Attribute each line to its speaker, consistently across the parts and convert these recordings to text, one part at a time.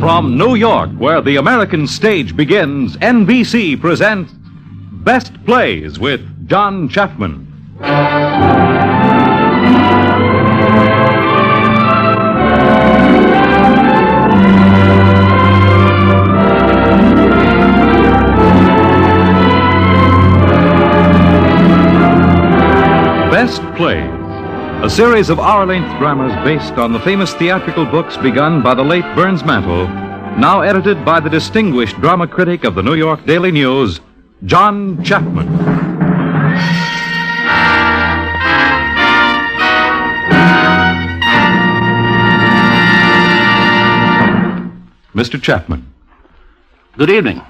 Speaker 1: From New York, where the American stage begins, NBC presents Best Plays with John Chapman. Best Plays, a series of hour-length dramas based on the famous theatrical books begun by the late Burns Mantle, now edited by the distinguished drama critic of the New York Daily News, John Chapman. Mr. Chapman.
Speaker 2: Good evening.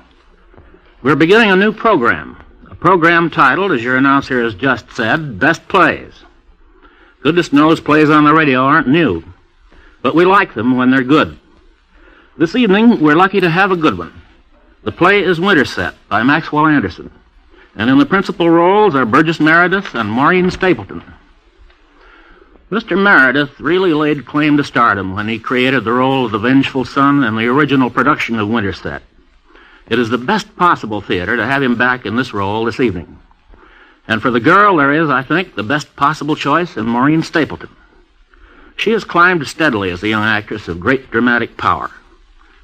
Speaker 2: We're beginning a new program. A program titled, as your announcer has just said, Best Plays. Goodness knows plays on the radio aren't new, but we like them when they're good. This evening, we're lucky to have a good one. The play is Winterset by Maxwell Anderson, and in the principal roles are Burgess Meredith and Maureen Stapleton. Mr. Meredith really laid claim to stardom when he created the role of the vengeful son in the original production of Winterset. It is the best possible theater to have him back in this role this evening. And for the girl, there is, I think, the best possible choice in Maureen Stapleton. She has climbed steadily as a young actress of great dramatic power.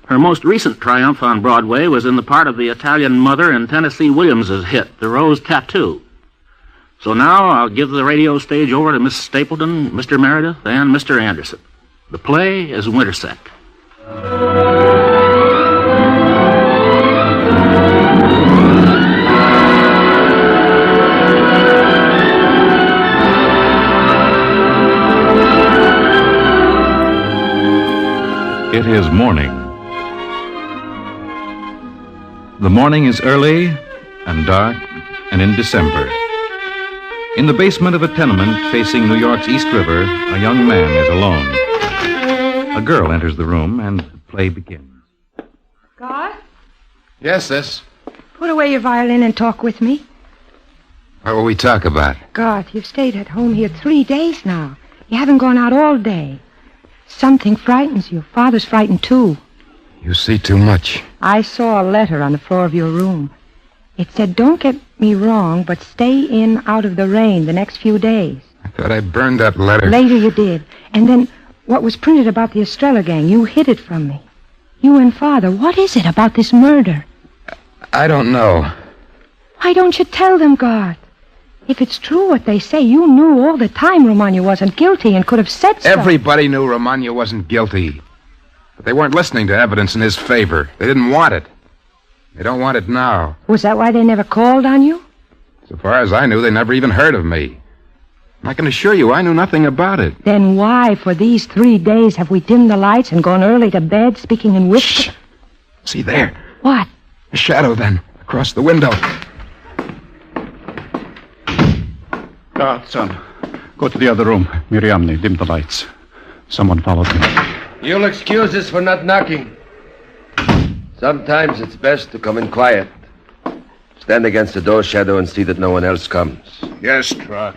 Speaker 2: Her most recent triumph on Broadway was in the part of the Italian mother in Tennessee Williams's hit, The Rose Tattoo. So now I'll give the radio stage over to Miss Stapleton, Mr. Meredith, and Mr. Anderson. The play is Winterset.
Speaker 1: It is morning. The morning is early and dark and in December. In the basement of a tenement facing New York's East River, a young man is alone. A girl enters the room and the play begins.
Speaker 3: Garth?
Speaker 4: Yes, sis.
Speaker 3: Put away your violin and talk with me.
Speaker 4: What will we talk about?
Speaker 3: Garth, you've stayed at home here 3 days now. You haven't gone out all day. Something frightens you. Father's frightened, too.
Speaker 4: You see too much.
Speaker 3: I saw a letter on the floor of your room. It said, don't get me wrong, but stay in out of the rain the next few days.
Speaker 4: I thought I burned that letter.
Speaker 3: Later you did. And then what was printed about the Estrella gang, you hid it from me. You and Father, what is it about this murder?
Speaker 4: I don't know.
Speaker 3: Why don't you tell them, Garth? If it's true what they say, you knew all the time Romagna wasn't guilty and could have said so.
Speaker 4: Everybody knew Romagna wasn't guilty. But they weren't listening to evidence in his favor. They didn't want it. They don't want it now.
Speaker 3: Was that why they never called on you?
Speaker 4: So far as I knew, they never even heard of me. I can assure you I knew nothing about it.
Speaker 3: Then why, for these 3 days, have we dimmed the lights and gone early to bed, speaking in whispers?
Speaker 4: Shh! See there.
Speaker 3: What?
Speaker 4: A shadow, then, across the window.
Speaker 5: Son, go to the other room. Miriamne, dim the lights. Someone followed me.
Speaker 6: You'll excuse us for not knocking. Sometimes it's best to come in quiet. Stand against the door shadow and see that no one else comes.
Speaker 5: Yes, Trock.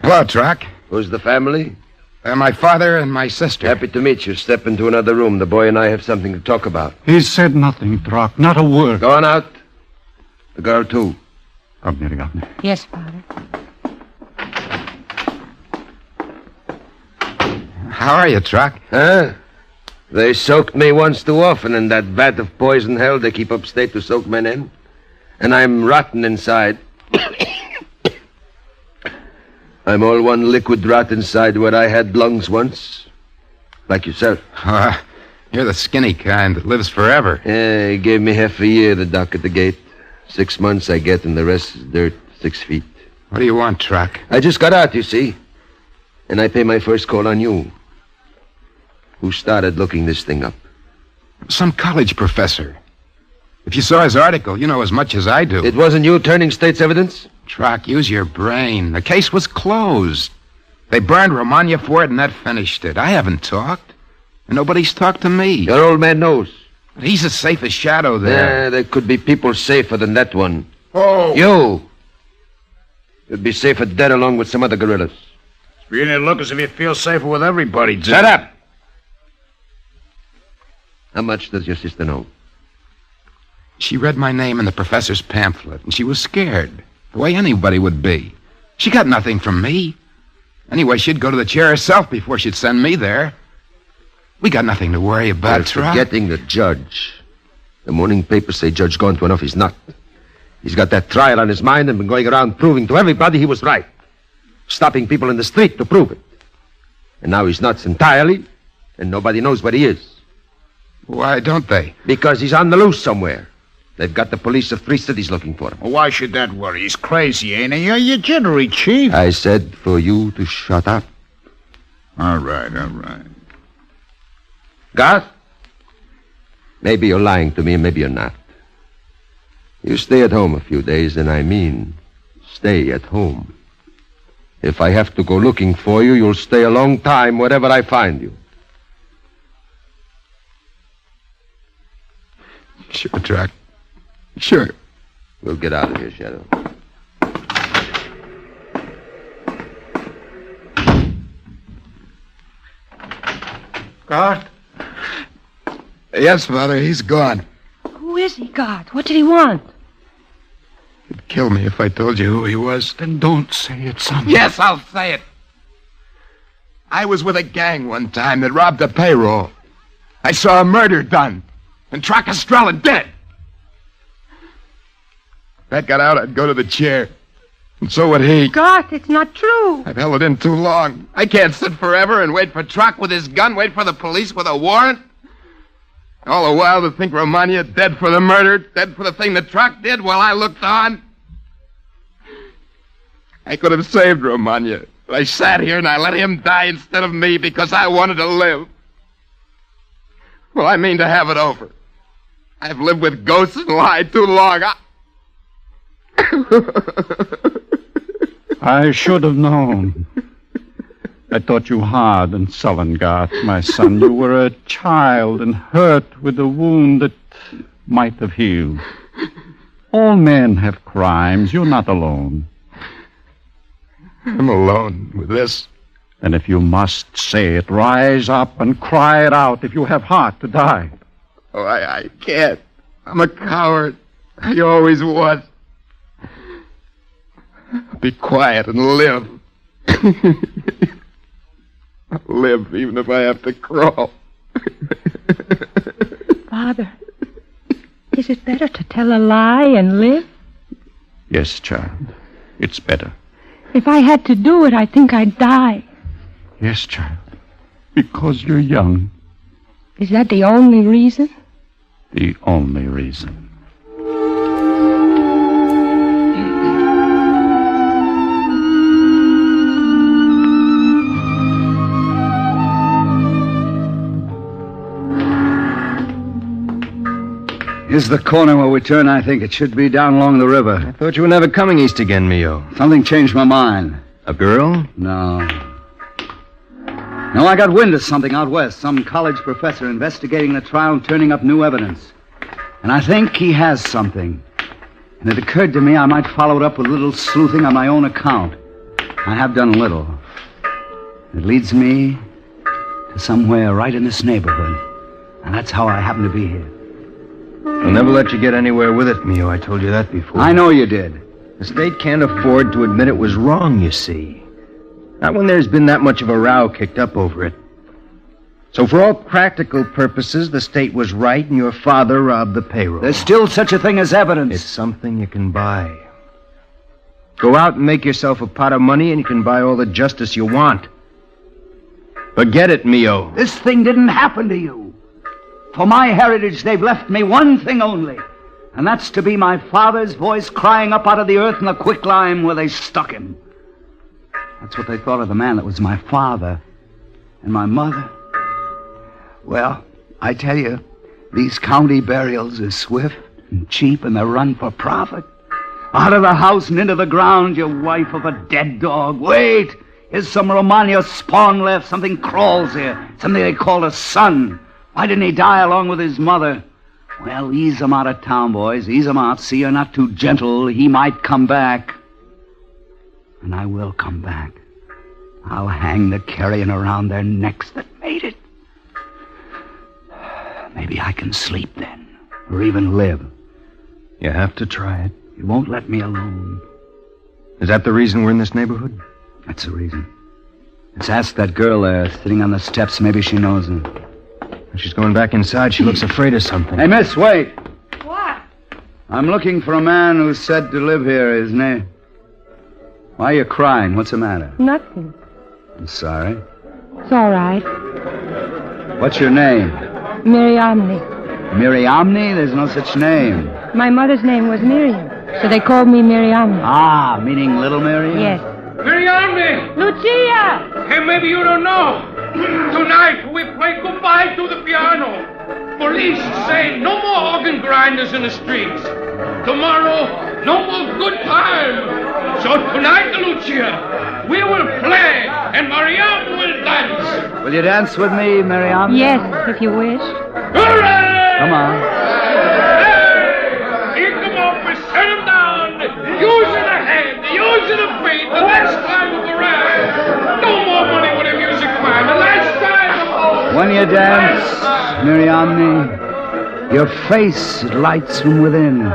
Speaker 4: Hello, Trock.
Speaker 6: Who's the family?
Speaker 4: My father and my sister.
Speaker 6: Happy to meet you. Step into another room. The boy and I have something to talk about.
Speaker 5: He said nothing, Trock. Not a word.
Speaker 6: Go on out. The girl, too.
Speaker 5: Oh, Miriamne.
Speaker 3: Yes, Father.
Speaker 4: How are you, Trock?
Speaker 6: Huh? They soaked me once too often in that vat of poison hell they keep upstate to soak men in. And I'm rotten inside. I'm all one liquid rot inside where I had lungs once. Like yourself.
Speaker 4: You're the skinny kind that lives forever.
Speaker 6: Yeah, he gave me half a year, the doc at the gate. 6 months I get, and the rest is dirt, 6 feet.
Speaker 4: What do you want, Trock?
Speaker 6: I just got out, you see. And I pay my first call on you. Who started looking this thing up?
Speaker 4: Some college professor. If you saw his article, you know as much as I do.
Speaker 6: It wasn't you turning state's evidence?
Speaker 4: Trock, use your brain. The case was closed. They burned Romagna for it, and that finished it. I haven't talked. And nobody's talked to me.
Speaker 6: Your old man knows.
Speaker 4: But he's as safe as shadow there.
Speaker 6: Yeah, there could be people safer than that one.
Speaker 5: Oh!
Speaker 6: You! You'd be safer dead along with some other gorillas.
Speaker 5: It's beginning to look as if you feel safer with everybody, Jim.
Speaker 6: Shut up! How much does your sister know?
Speaker 4: She read my name in the professor's pamphlet, and she was scared, the way anybody would be. She got nothing from me. Anyway, she'd go to the chair herself before she'd send me there. We got nothing to worry about, Trot.
Speaker 6: Forgetting the judge. The morning papers say Judge gone to enough. He's not. He's got that trial on his mind and been going around proving to everybody he was right. Stopping people in the street to prove it. And now he's nuts entirely, and nobody knows where he is.
Speaker 4: Why don't they?
Speaker 6: Because he's on the loose somewhere. They've got the police of 3 cities looking for him.
Speaker 7: Well, why should that worry? He's crazy, ain't he? You're jittery, Chief.
Speaker 6: I said for you to shut up.
Speaker 7: All right.
Speaker 6: Garth? Maybe you're lying to me, and maybe you're not. You stay at home a few days, and I mean stay at home. If I have to go looking for you, you'll stay a long time wherever I find you.
Speaker 4: Sure, Trot. Sure.
Speaker 6: We'll get out of here, Shadow.
Speaker 4: Garth? Yes, Father, he's gone.
Speaker 3: Who is he, God? What did he want?
Speaker 4: He'd kill me if I told you who he was.
Speaker 5: Then don't say it, son.
Speaker 4: Yes, I'll say it. I was with a gang one time that robbed a payroll. I saw a murder done, and Tracastrella dead. If that got out, I'd go to the chair. And so would he.
Speaker 3: God, it's not true.
Speaker 4: I've held it in too long. I can't sit forever and wait for Troc with his gun, wait for the police with a warrant. All the while to think Romagna dead for the murder, dead for the thing that Troc did while I looked on. I could have saved Romagna, but I sat here and I let him die instead of me because I wanted to live. Well, I mean to have it over. I've lived with ghosts and lied too long.
Speaker 5: I should have known. I thought you hard and sullen, Garth, my son. You were a child and hurt with a wound that might have healed. All men have crimes. You're not alone.
Speaker 4: I'm alone with this.
Speaker 5: And if you must say it, rise up and cry it out if you have heart to die.
Speaker 4: Oh, I can't. I'm a coward. I always was. Be quiet and live. I'll live even if I have to crawl.
Speaker 3: Father, is it better to tell a lie and live?
Speaker 5: Yes, child. It's better.
Speaker 3: If I had to do it, I think I'd die.
Speaker 5: Yes, child. Because you're young.
Speaker 3: Is that the only reason?
Speaker 5: The only reason.
Speaker 8: Here's the corner where we turn. I think it should be down along the river.
Speaker 9: I thought you were never coming east again, Mio.
Speaker 8: Something changed my mind.
Speaker 9: A girl?
Speaker 8: No, I got wind of something out west. Some college professor investigating the trial and turning up new evidence. And I think he has something. And it occurred to me I might follow it up with a little sleuthing on my own account. I have done a little. It leads me to somewhere right in this neighborhood. And that's how I happen to be here.
Speaker 9: I'll never let you get anywhere with it, Mio. I told you that before.
Speaker 8: I know you did.
Speaker 9: The state can't afford to admit it was wrong, you see. Not when there's been that much of a row kicked up over it. So for all practical purposes, the state was right and your father robbed the payroll.
Speaker 8: There's still such a thing as evidence.
Speaker 9: It's something you can buy. Go out and make yourself a pot of money and you can buy all the justice you want. Forget it, Mio.
Speaker 8: This thing didn't happen to you. For my heritage, they've left me one thing only, and that's to be my father's voice crying up out of the earth in the quicklime where they stuck him. That's what they thought of the man that was my father. And my mother. Well, I tell you, these county burials are swift and cheap, and they're run for profit. Out of the house and into the ground, you wife of a dead dog. Wait! Here's some Romagna spawn left. Something crawls here. Something they call a son. Why didn't he die along with his mother? Well, ease him out of town, boys. Ease him out. See, you're not too gentle. He might come back. And I will come back. I'll hang the carrion around their necks that made it. Maybe I can sleep then, or even live.
Speaker 9: You have to try it.
Speaker 8: You won't let me alone.
Speaker 9: Is that the reason we're in this neighborhood?
Speaker 8: That's the reason. Let's ask that girl there, sitting on the steps. Maybe she knows him.
Speaker 9: She's going back inside. She looks afraid of something.
Speaker 8: Hey, miss, wait.
Speaker 3: What?
Speaker 8: I'm looking for a man who's said to live here, isn't he? Why are you crying? What's the matter?
Speaker 3: Nothing.
Speaker 8: I'm sorry.
Speaker 3: It's all right.
Speaker 8: What's your name?
Speaker 3: Miriamne.
Speaker 8: Miriamne? There's no such name.
Speaker 3: My mother's name was Miriam, so they called me Miriamne.
Speaker 8: Ah, meaning Little Miriam?
Speaker 3: Yes.
Speaker 10: Miriamne!
Speaker 3: Lucia!
Speaker 10: Hey, maybe you don't know. Tonight we play goodbye to the piano. Police say no more organ grinders in the streets. Tomorrow, no more good time. So tonight, Lucia, we will play and Mariam will dance.
Speaker 8: Will you dance with me, Miriam?
Speaker 3: Yes, if you wish.
Speaker 10: Hooray!
Speaker 8: Come on.
Speaker 10: Hey! Here come up and set him down. Using a hand, using a feet, the last time of the round. No more money with a music man, the last time.
Speaker 8: When you dance, Miriamne, your face it lights from within.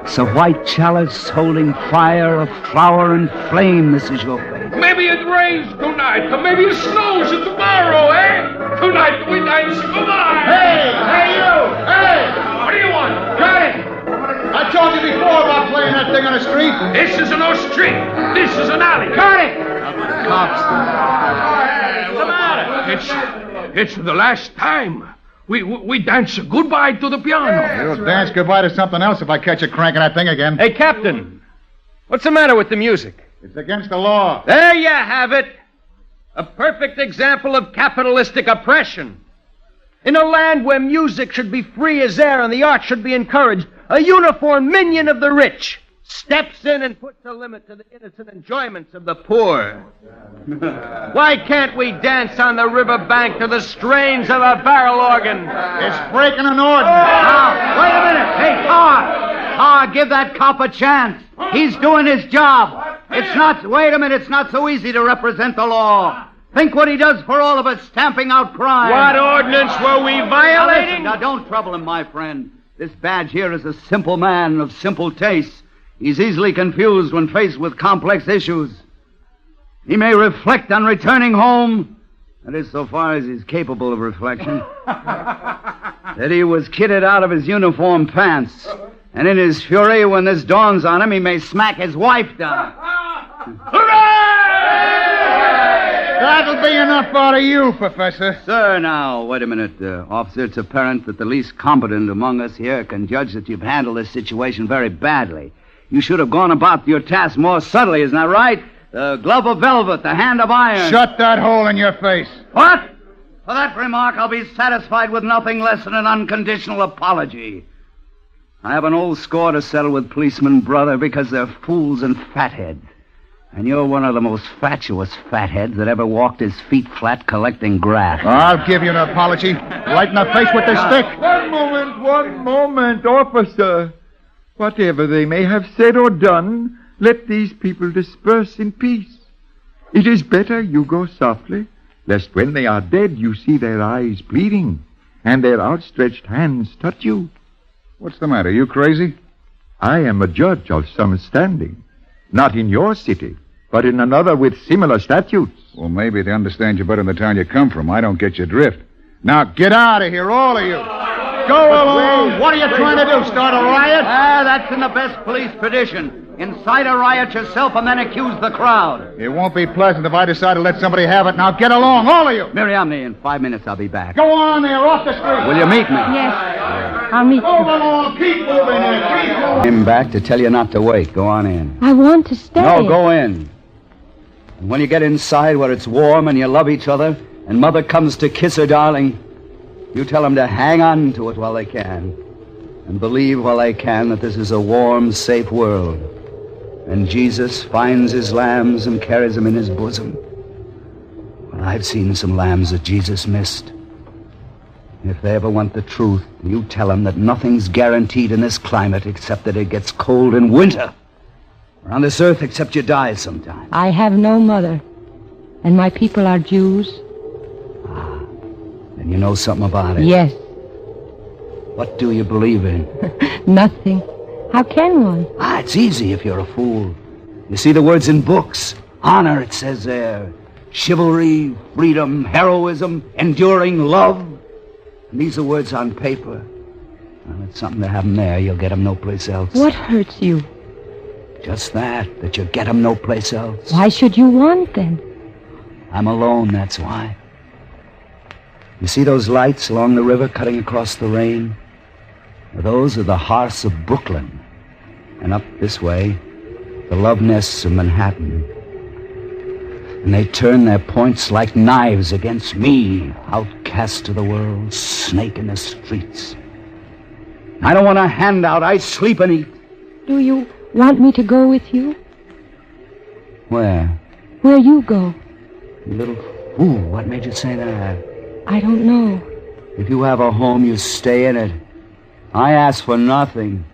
Speaker 8: It's a white chalice holding fire of flower and flame. This is your face.
Speaker 10: Maybe it rains tonight, or maybe it snows tomorrow, eh? Tonight we dance goodbye.
Speaker 7: Hey, you! Hey!
Speaker 10: What do you want?
Speaker 7: Got it! I told you before about playing that thing on the street.
Speaker 10: This is no street. This is an alley.
Speaker 7: Got it!
Speaker 8: Cops.
Speaker 10: What's the matter? It's the last time. We dance goodbye to the piano.
Speaker 7: You'll dance goodbye to something else if I catch you cranking that thing again.
Speaker 9: Hey, Captain. What's the matter with the music?
Speaker 7: It's against the law.
Speaker 9: There you have it. A perfect example of capitalistic oppression. In a land where music should be free as air and the arts should be encouraged, a uniformed minion of the rich steps in and puts a limit to the innocent enjoyments of the poor. Why can't we dance on the riverbank to the strains of a barrel organ?
Speaker 7: It's breaking an ordinance.
Speaker 8: Now, wait a minute. Hey, Tar, give that cop a chance. He's doing his job. It's not so easy to represent the law. Think what he does for all of us, stamping out crime.
Speaker 9: What ordinance were we violating?
Speaker 8: Now, don't trouble him, my friend. This badge here is a simple man of simple tastes. He's easily confused when faced with complex issues. He may reflect on returning home, that is, so far as he's capable of reflection, that he was kitted out of his uniform pants, and in his fury, when this dawns on him, he may smack his wife down.
Speaker 7: That'll be enough out of you, Professor.
Speaker 8: Sir, now, wait a minute, officer. It's apparent that the least competent among us here can judge that you've handled this situation very badly. You should have gone about your task more subtly, isn't that right? The glove of velvet, the hand of iron.
Speaker 7: Shut that hole in your face.
Speaker 8: What? For that remark, I'll be satisfied with nothing less than an unconditional apology. I have an old score to settle with policemen, brother, because they're fools and fatheads. And you're one of the most fatuous fatheads that ever walked his feet flat collecting grass.
Speaker 7: I'll give you an apology. Right in the face with this stick.
Speaker 11: One moment, officer. Whatever they may have said or done, let these people disperse in peace. It is better you go softly, lest when they are dead you see their eyes pleading, and their outstretched hands touch you.
Speaker 7: What's the matter? You crazy?
Speaker 11: I am a judge of some standing, not in your city, but in another with similar statutes.
Speaker 7: Well, maybe they understand you better in the town you come from. I don't get your drift. Now, get out of here, all of you. Go along. What are you trying to do, start a riot?
Speaker 8: That's in the best police tradition. Incite a riot yourself and then accuse the crowd.
Speaker 7: It won't be pleasant if I decide to let somebody have it. Now, get along, all of you.
Speaker 8: Miriamne, in 5 minutes I'll be back.
Speaker 7: Go on there, off the street.
Speaker 8: Will you meet me?
Speaker 3: Yes, I'll meet
Speaker 7: Move
Speaker 3: you.
Speaker 7: along, keep moving there, keep moving.
Speaker 8: I'm back to tell you not to wait. Go on in.
Speaker 3: I want to stay.
Speaker 8: No, go in. And when you get inside where it's warm and you love each other, and Mother comes to kiss her darling, you tell them to hang on to it while they can, and believe while they can that this is a warm, safe world. And Jesus finds his lambs and carries them in his bosom. Well, I've seen some lambs that Jesus missed. If they ever want the truth, you tell them that nothing's guaranteed in this climate except that it gets cold in winter. Or on this earth except you die sometime.
Speaker 3: I have no mother, and my people are Jews.
Speaker 8: Then you know something about it.
Speaker 3: Yes,
Speaker 8: What do you believe in?
Speaker 3: Nothing. How can one?
Speaker 8: It's easy if you're a fool. You see the words in books. Honor, it says there. Chivalry, freedom, heroism, enduring love. And these are words on paper. Well, it's something to have them there. You'll get them no place else.
Speaker 3: What hurts you?
Speaker 8: Just that you get them no place else.
Speaker 3: Why should you want them?
Speaker 8: I'm alone, that's why. You see those lights along the river cutting across the rain? Well, those are the hearths of Brooklyn. And up this way, the love nests of Manhattan. And they turn their points like knives against me, outcast to the world, snake in the streets. I don't want a handout. I sleep and eat.
Speaker 3: Do you want me to go with you?
Speaker 8: Where?
Speaker 3: Where you go.
Speaker 8: You little fool. What made you say that?
Speaker 3: I don't know.
Speaker 8: If you have a home, you stay in it. I ask for nothing.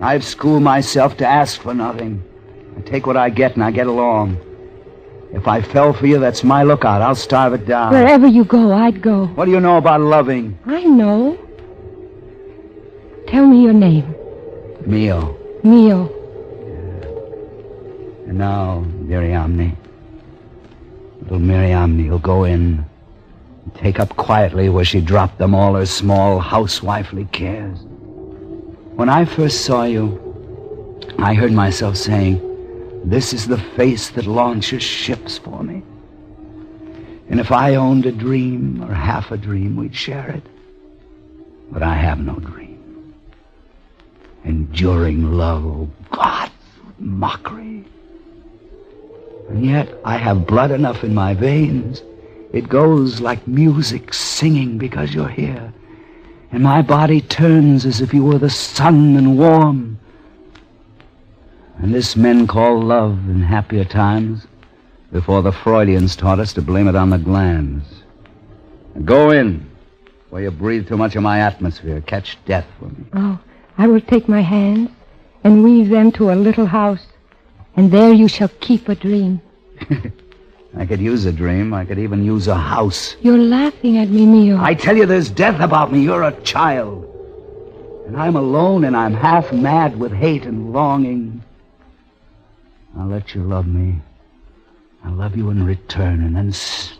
Speaker 8: I've schooled myself to ask for nothing. I take what I get and I get along. If I fell for you, that's my lookout. I'll starve it down.
Speaker 3: Wherever you go, I'd go.
Speaker 8: What do you know about loving?
Speaker 3: I know. Tell me your name.
Speaker 8: Mio.
Speaker 3: Mio.
Speaker 8: And now, Miriamne. Little Miriamne will go in and take up quietly where she dropped them all her small housewifely cares. When I first saw you, I heard myself saying, "This is the face that launches ships for me." And if I owned a dream or half a dream, we'd share it. But I have no dream. Enduring love, oh God, mockery. And yet I have blood enough in my veins. It goes like music singing because you're here. And my body turns as if you were the sun and warm. And this men call love in happier times, before the Freudians taught us to blame it on the glands. And go in, where you breathe too much of my atmosphere. Catch death for me.
Speaker 3: Oh, I will take my hands and weave them to a little house, and there you shall keep a dream.
Speaker 8: I could use a dream. I could even use a house.
Speaker 3: You're laughing at me, Mio.
Speaker 8: I tell you, there's death about me. You're a child. And I'm alone, and I'm half mad with hate and longing. I'll let you love me. I'll love you in return, and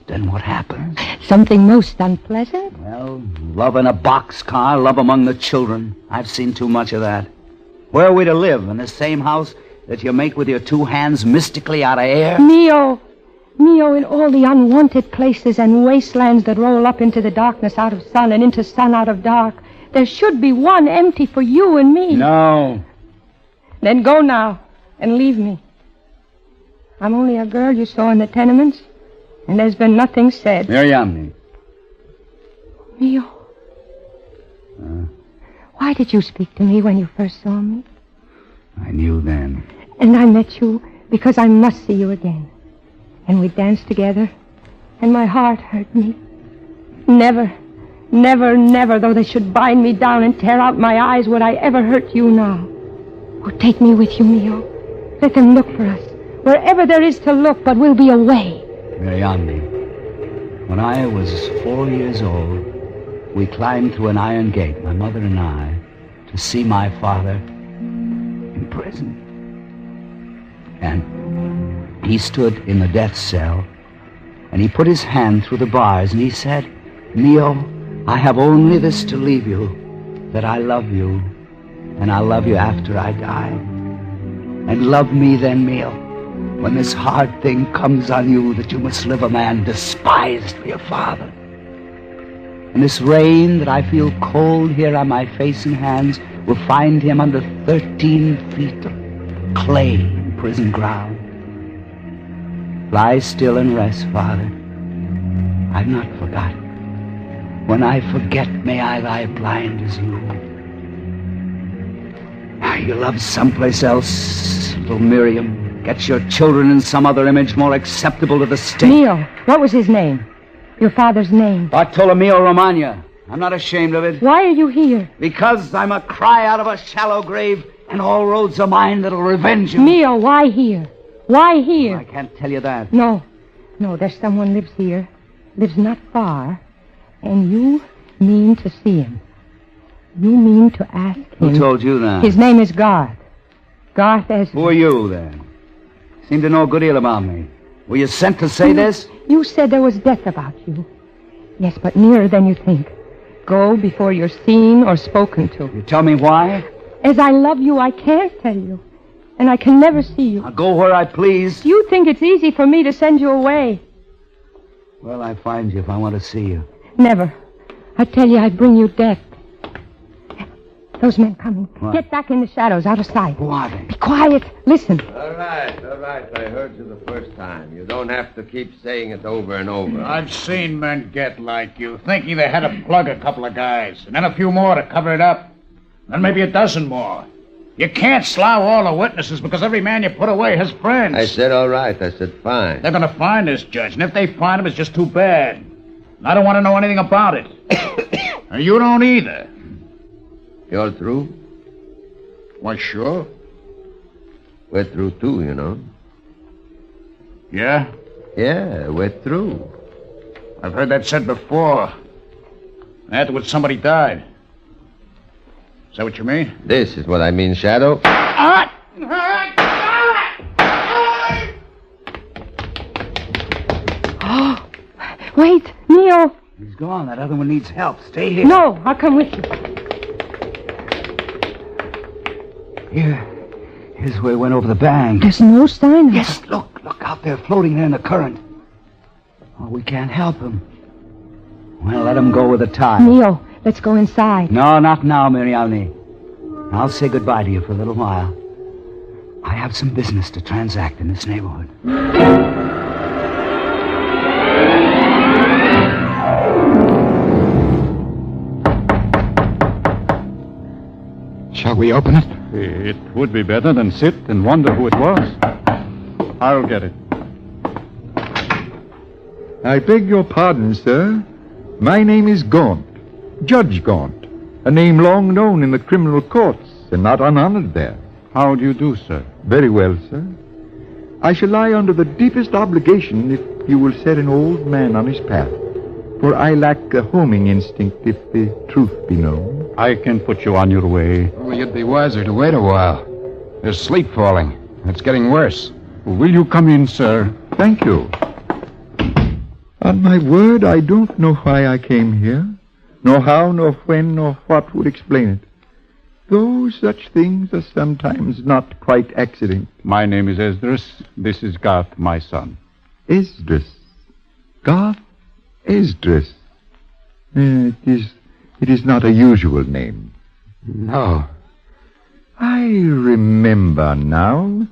Speaker 8: then what happens?
Speaker 3: Something most unpleasant?
Speaker 8: Well, love in a boxcar, love among the children. I've seen too much of that. Where are we to live? In the same house that you make with your two hands mystically out of air?
Speaker 3: Mio! Mio, in all the unwanted places and wastelands that roll up into the darkness out of sun and into sun out of dark, there should be one empty for you and me.
Speaker 8: No.
Speaker 3: Then go now and leave me. I'm only a girl you saw in the tenements, and there's been nothing said.
Speaker 8: Miriamne.
Speaker 3: Mio. Why did you speak to me when you first saw me?
Speaker 8: I knew then.
Speaker 3: And I met you because I must see you again. And we danced together, and my heart hurt me. Never, never, never, though they should bind me down and tear out my eyes, would I ever hurt you now. Oh, take me with you, Mio. Let them look for us. Wherever there is to look, but we'll be away.
Speaker 8: Miriamne, when I was 4 years old, we climbed through an iron gate, my mother and I, to see my father in prison. And he stood in the death cell, and he put his hand through the bars, and he said, "Mio, I have only this to leave you, that I love you, and I'll love you after I die. And love me then, Mio, when this hard thing comes on you that you must live a man despised for your father. And this rain that I feel cold here on my face and hands will find him under 13 feet of clay in prison ground. Lie still and rest, Father. I've not forgotten. When I forget, may I lie blind as you. You love someplace else, little Miriam. Get your children in some other image more acceptable to the state.
Speaker 3: Mio, what was his name? Your father's name?
Speaker 8: Bartolomeo Romagna. I'm not ashamed of it.
Speaker 3: Why are you here?
Speaker 8: Because I'm a cry out of a shallow grave, and all roads are mine that'll revenge you.
Speaker 3: Mio, why here? Why here?
Speaker 8: I can't tell you that.
Speaker 3: No, there's someone lives here. Lives not far. And you mean to see him. You mean to ask him?
Speaker 8: Who told you that?
Speaker 3: His name is Garth. Garth Esdras.
Speaker 8: Who are you, then? Seem to know a good deal about me. Were you sent to say this?
Speaker 3: You said there was death about you. Yes, but nearer than you think. Go before you're seen or spoken to.
Speaker 8: You tell me why?
Speaker 3: As I love you, I can't tell you. And I can never see you.
Speaker 8: I'll go where I please.
Speaker 3: You think it's easy for me to send you away.
Speaker 8: Where'll I find you if I want to see you?
Speaker 3: Never. I tell you, I'd bring you death. Those men coming.
Speaker 8: What?
Speaker 3: Get back in the shadows, out of sight.
Speaker 8: Who are they?
Speaker 3: Be quiet. Listen.
Speaker 6: All right. I heard you the first time. You don't have to keep saying it over and over.
Speaker 7: I've seen men get like you, thinking they had to plug a couple of guys, and then a few more to cover it up. Then maybe a dozen more. You can't slough all the witnesses because every man you put away has friends.
Speaker 6: I said all right. I said fine.
Speaker 7: They're going to find this judge, and if they find him, it's just too bad. And I don't want to know anything about it. And you don't either.
Speaker 6: You're through?
Speaker 7: Why, sure.
Speaker 6: We're through, too, you know.
Speaker 7: Yeah?
Speaker 6: Yeah, we're through.
Speaker 7: I've heard that said before. Afterwards, somebody died. Is that what you mean?
Speaker 6: This is what I mean, Shadow.
Speaker 3: Oh, wait, Mio.
Speaker 8: He's gone. That other one needs help. Stay here.
Speaker 3: No, I'll come with you.
Speaker 8: Here's where he went over the bank.
Speaker 3: There's no sign of
Speaker 8: Yes, look out there, floating there in the current. Oh, we can't help him. Well, let him go with the tide.
Speaker 3: Mio, let's go inside.
Speaker 8: No, not now, Miriamne. I'll say goodbye to you for a little while. I have some business to transact in this neighborhood.
Speaker 4: Shall we open it?
Speaker 5: It would be better than sit and wonder who it was. I'll get it.
Speaker 11: I beg your pardon, sir. My name is Gaunt, Judge Gaunt, a name long known in the criminal courts and not unhonored there.
Speaker 5: How do you do, sir?
Speaker 11: Very well, sir. I shall lie under the deepest obligation if you will set an old man on his path, for I lack a homing instinct if the truth be known.
Speaker 5: I can put you on your way.
Speaker 4: Well, you'd be wiser to wait a while. There's sleet falling. It's getting worse.
Speaker 5: Will you come in, sir?
Speaker 11: Thank you. On my word, I don't know why I came here, nor how, nor when, nor what would explain it. Though such things are sometimes not quite accident.
Speaker 5: My name is Esdras. This is Garth, my son.
Speaker 11: Esdras. Garth Esdras. It is not a usual name.
Speaker 4: No.
Speaker 11: I remember now,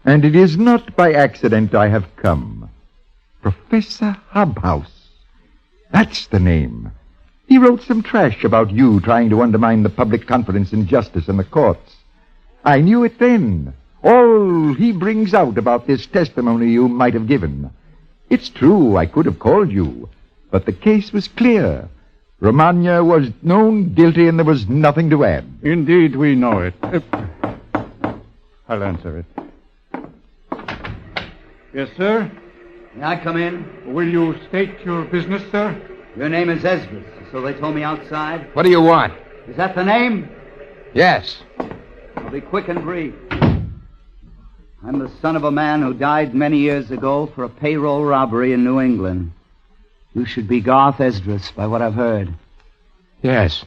Speaker 11: and it is not by accident I have come. Professor Hobhouse. That's the name. He wrote some trash about you trying to undermine the public confidence in justice and the courts. I knew it then. All he brings out about this testimony you might have given. It's true, I could have called you, but the case was clear. Romagna was known guilty and there was nothing to add.
Speaker 5: Indeed, we know it. I'll answer it. Yes, sir?
Speaker 8: May I come in?
Speaker 5: Will you state your business, sir?
Speaker 8: Your name is Esdras, so they told me outside.
Speaker 4: What do you want?
Speaker 8: Is that the name?
Speaker 4: Yes.
Speaker 8: I'll be quick and brief. I'm the son of a man who died many years ago for a payroll robbery in New England. You should be Garth Esdras, by what I've heard.
Speaker 4: Yes.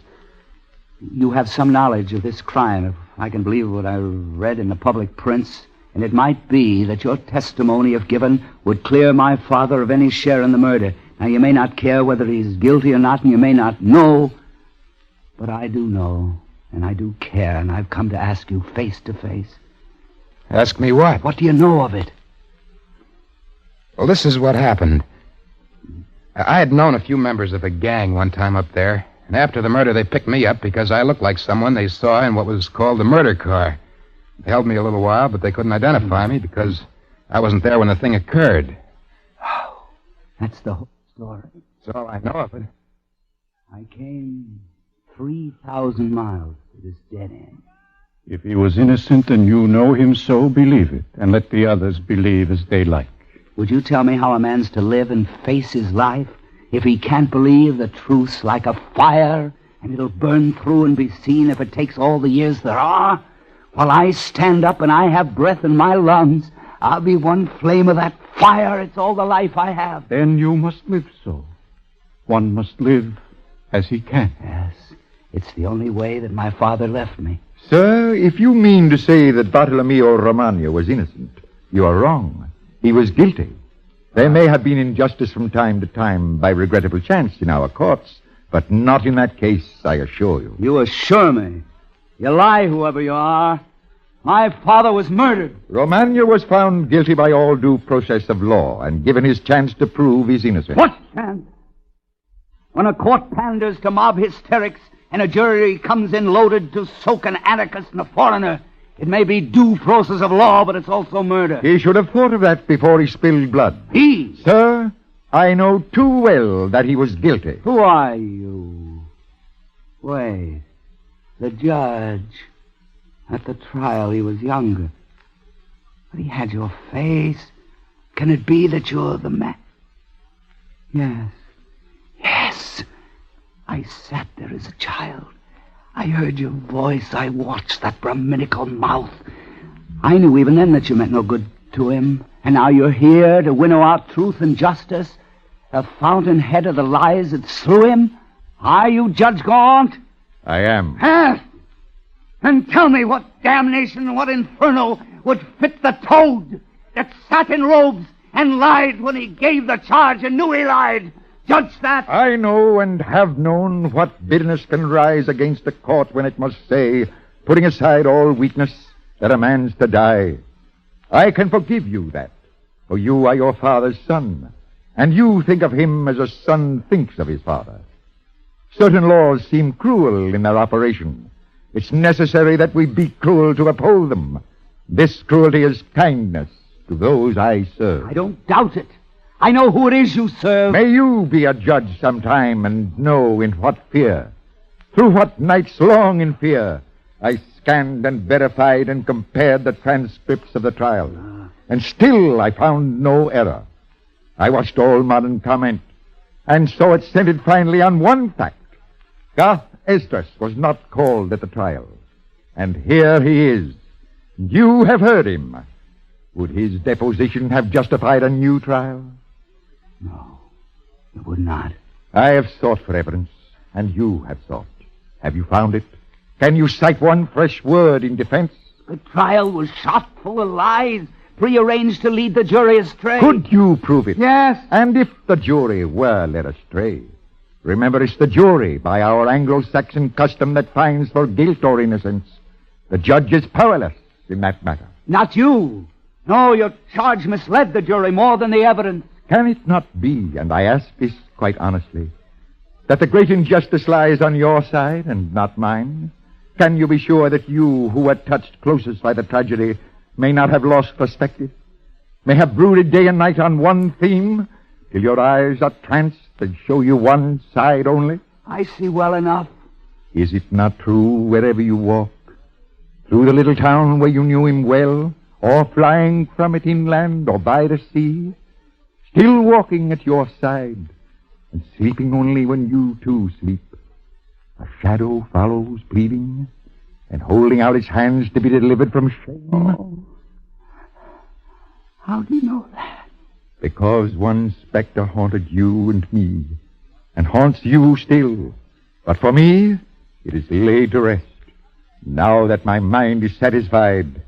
Speaker 8: You have some knowledge of this crime, if I can believe what I read in the public prints. And it might be that your testimony, if given, would clear my father of any share in the murder. Now, you may not care whether he's guilty or not, and you may not know, but I do know, and I do care, and I've come to ask you face to face.
Speaker 4: Ask me what?
Speaker 8: What do you know of it?
Speaker 4: Well, this is what happened. I had known a few members of a gang one time up there, and after the murder they picked me up because I looked like someone they saw in what was called the murder car. They held me a little while, but they couldn't identify me because I wasn't there when the thing occurred.
Speaker 8: Oh, that's the whole story.
Speaker 4: That's all I know of it.
Speaker 8: I came 3,000 miles to this dead end.
Speaker 5: If he was innocent and you know him so, believe it, and let the others believe as they like.
Speaker 8: Would you tell me how a man's to live and face his life if he can't believe the truth's like a fire and it'll burn through and be seen if it takes all the years there are. While I stand up and I have breath in my lungs, I'll be one flame of that fire. It's all the life I have.
Speaker 5: Then you must live so. One must live as he can.
Speaker 8: Yes, it's the only way that my father left me.
Speaker 11: Sir, if you mean to say that Bartolomeo Romagna was innocent, you are wrong. He was guilty. There may have been injustice from time to time by regrettable chance in our courts, but not in that case, I assure you.
Speaker 8: You assure me? You lie, whoever you are. My father was murdered.
Speaker 11: Romagna was found guilty by all due process of law and given his chance to prove his innocence.
Speaker 8: What chance? When a court panders to mob hysterics and a jury comes in loaded to soak an anarchist and a foreigner, it may be due process of law, but it's also murder.
Speaker 11: He should have thought of that before he spilled blood.
Speaker 8: He?
Speaker 11: Sir, I know too well that he was guilty.
Speaker 8: Who are you? Wait. The judge. At the trial, he was younger. But he had your face. Can it be that you're the man? Yes. Yes. I sat there as a child. I heard your voice. I watched that Brahminical mouth. I knew even then that you meant no good to him. And now you're here to winnow out truth and justice. The fountainhead of the lies that slew him. Are you, Judge Gaunt?
Speaker 11: I am.
Speaker 8: Yes. And tell me what damnation, what inferno would fit the toad that sat in robes and lied when he gave the charge and knew he lied. Judge that.
Speaker 11: I know and have known what bitterness can rise against a court when it must say, putting aside all weakness, that a man's to die. I can forgive you that, for you are your father's son, and you think of him as a son thinks of his father. Certain laws seem cruel in their operation. It's necessary that we be cruel to uphold them. This cruelty is kindness to those I serve.
Speaker 8: I don't doubt it. I know who it is you serve.
Speaker 11: May you be a judge sometime and know in what fear, through what nights long in fear, I scanned and verified and compared the transcripts of the trial. And still I found no error. I watched all modern comment, and so it centered finally on one fact. Guthrie Esdras was not called at the trial. And here he is. You have heard him. Would his deposition have justified a new trial?
Speaker 8: No, it would not.
Speaker 11: I have sought for evidence, and you have sought. Have you found it? Can you cite one fresh word in defense?
Speaker 8: The trial was shot full of lies, prearranged to lead the jury astray.
Speaker 11: Could you prove it?
Speaker 8: Yes.
Speaker 11: And if the jury were led astray? Remember, it's the jury, by our Anglo-Saxon custom, that finds for guilt or innocence. The judge is powerless in that matter.
Speaker 8: Not you. No, your charge misled the jury more than the evidence.
Speaker 11: Can it not be, and I ask this quite honestly, that the great injustice lies on your side and not mine? Can you be sure that you, who were touched closest by the tragedy, may not have lost perspective? May have brooded day and night on one theme, till your eyes are tranced and show you one side only?
Speaker 8: I see well enough.
Speaker 11: Is it not true wherever you walk? Through the little town where you knew him well, or flying from it inland or by the sea, still walking at your side, and sleeping only when you too sleep. A shadow follows pleading, and holding out its hands to be delivered from shame.
Speaker 8: Oh. How do you know that?
Speaker 11: Because one specter haunted you and me, and haunts you still. But for me, it is laid to rest. Now that my mind is satisfied,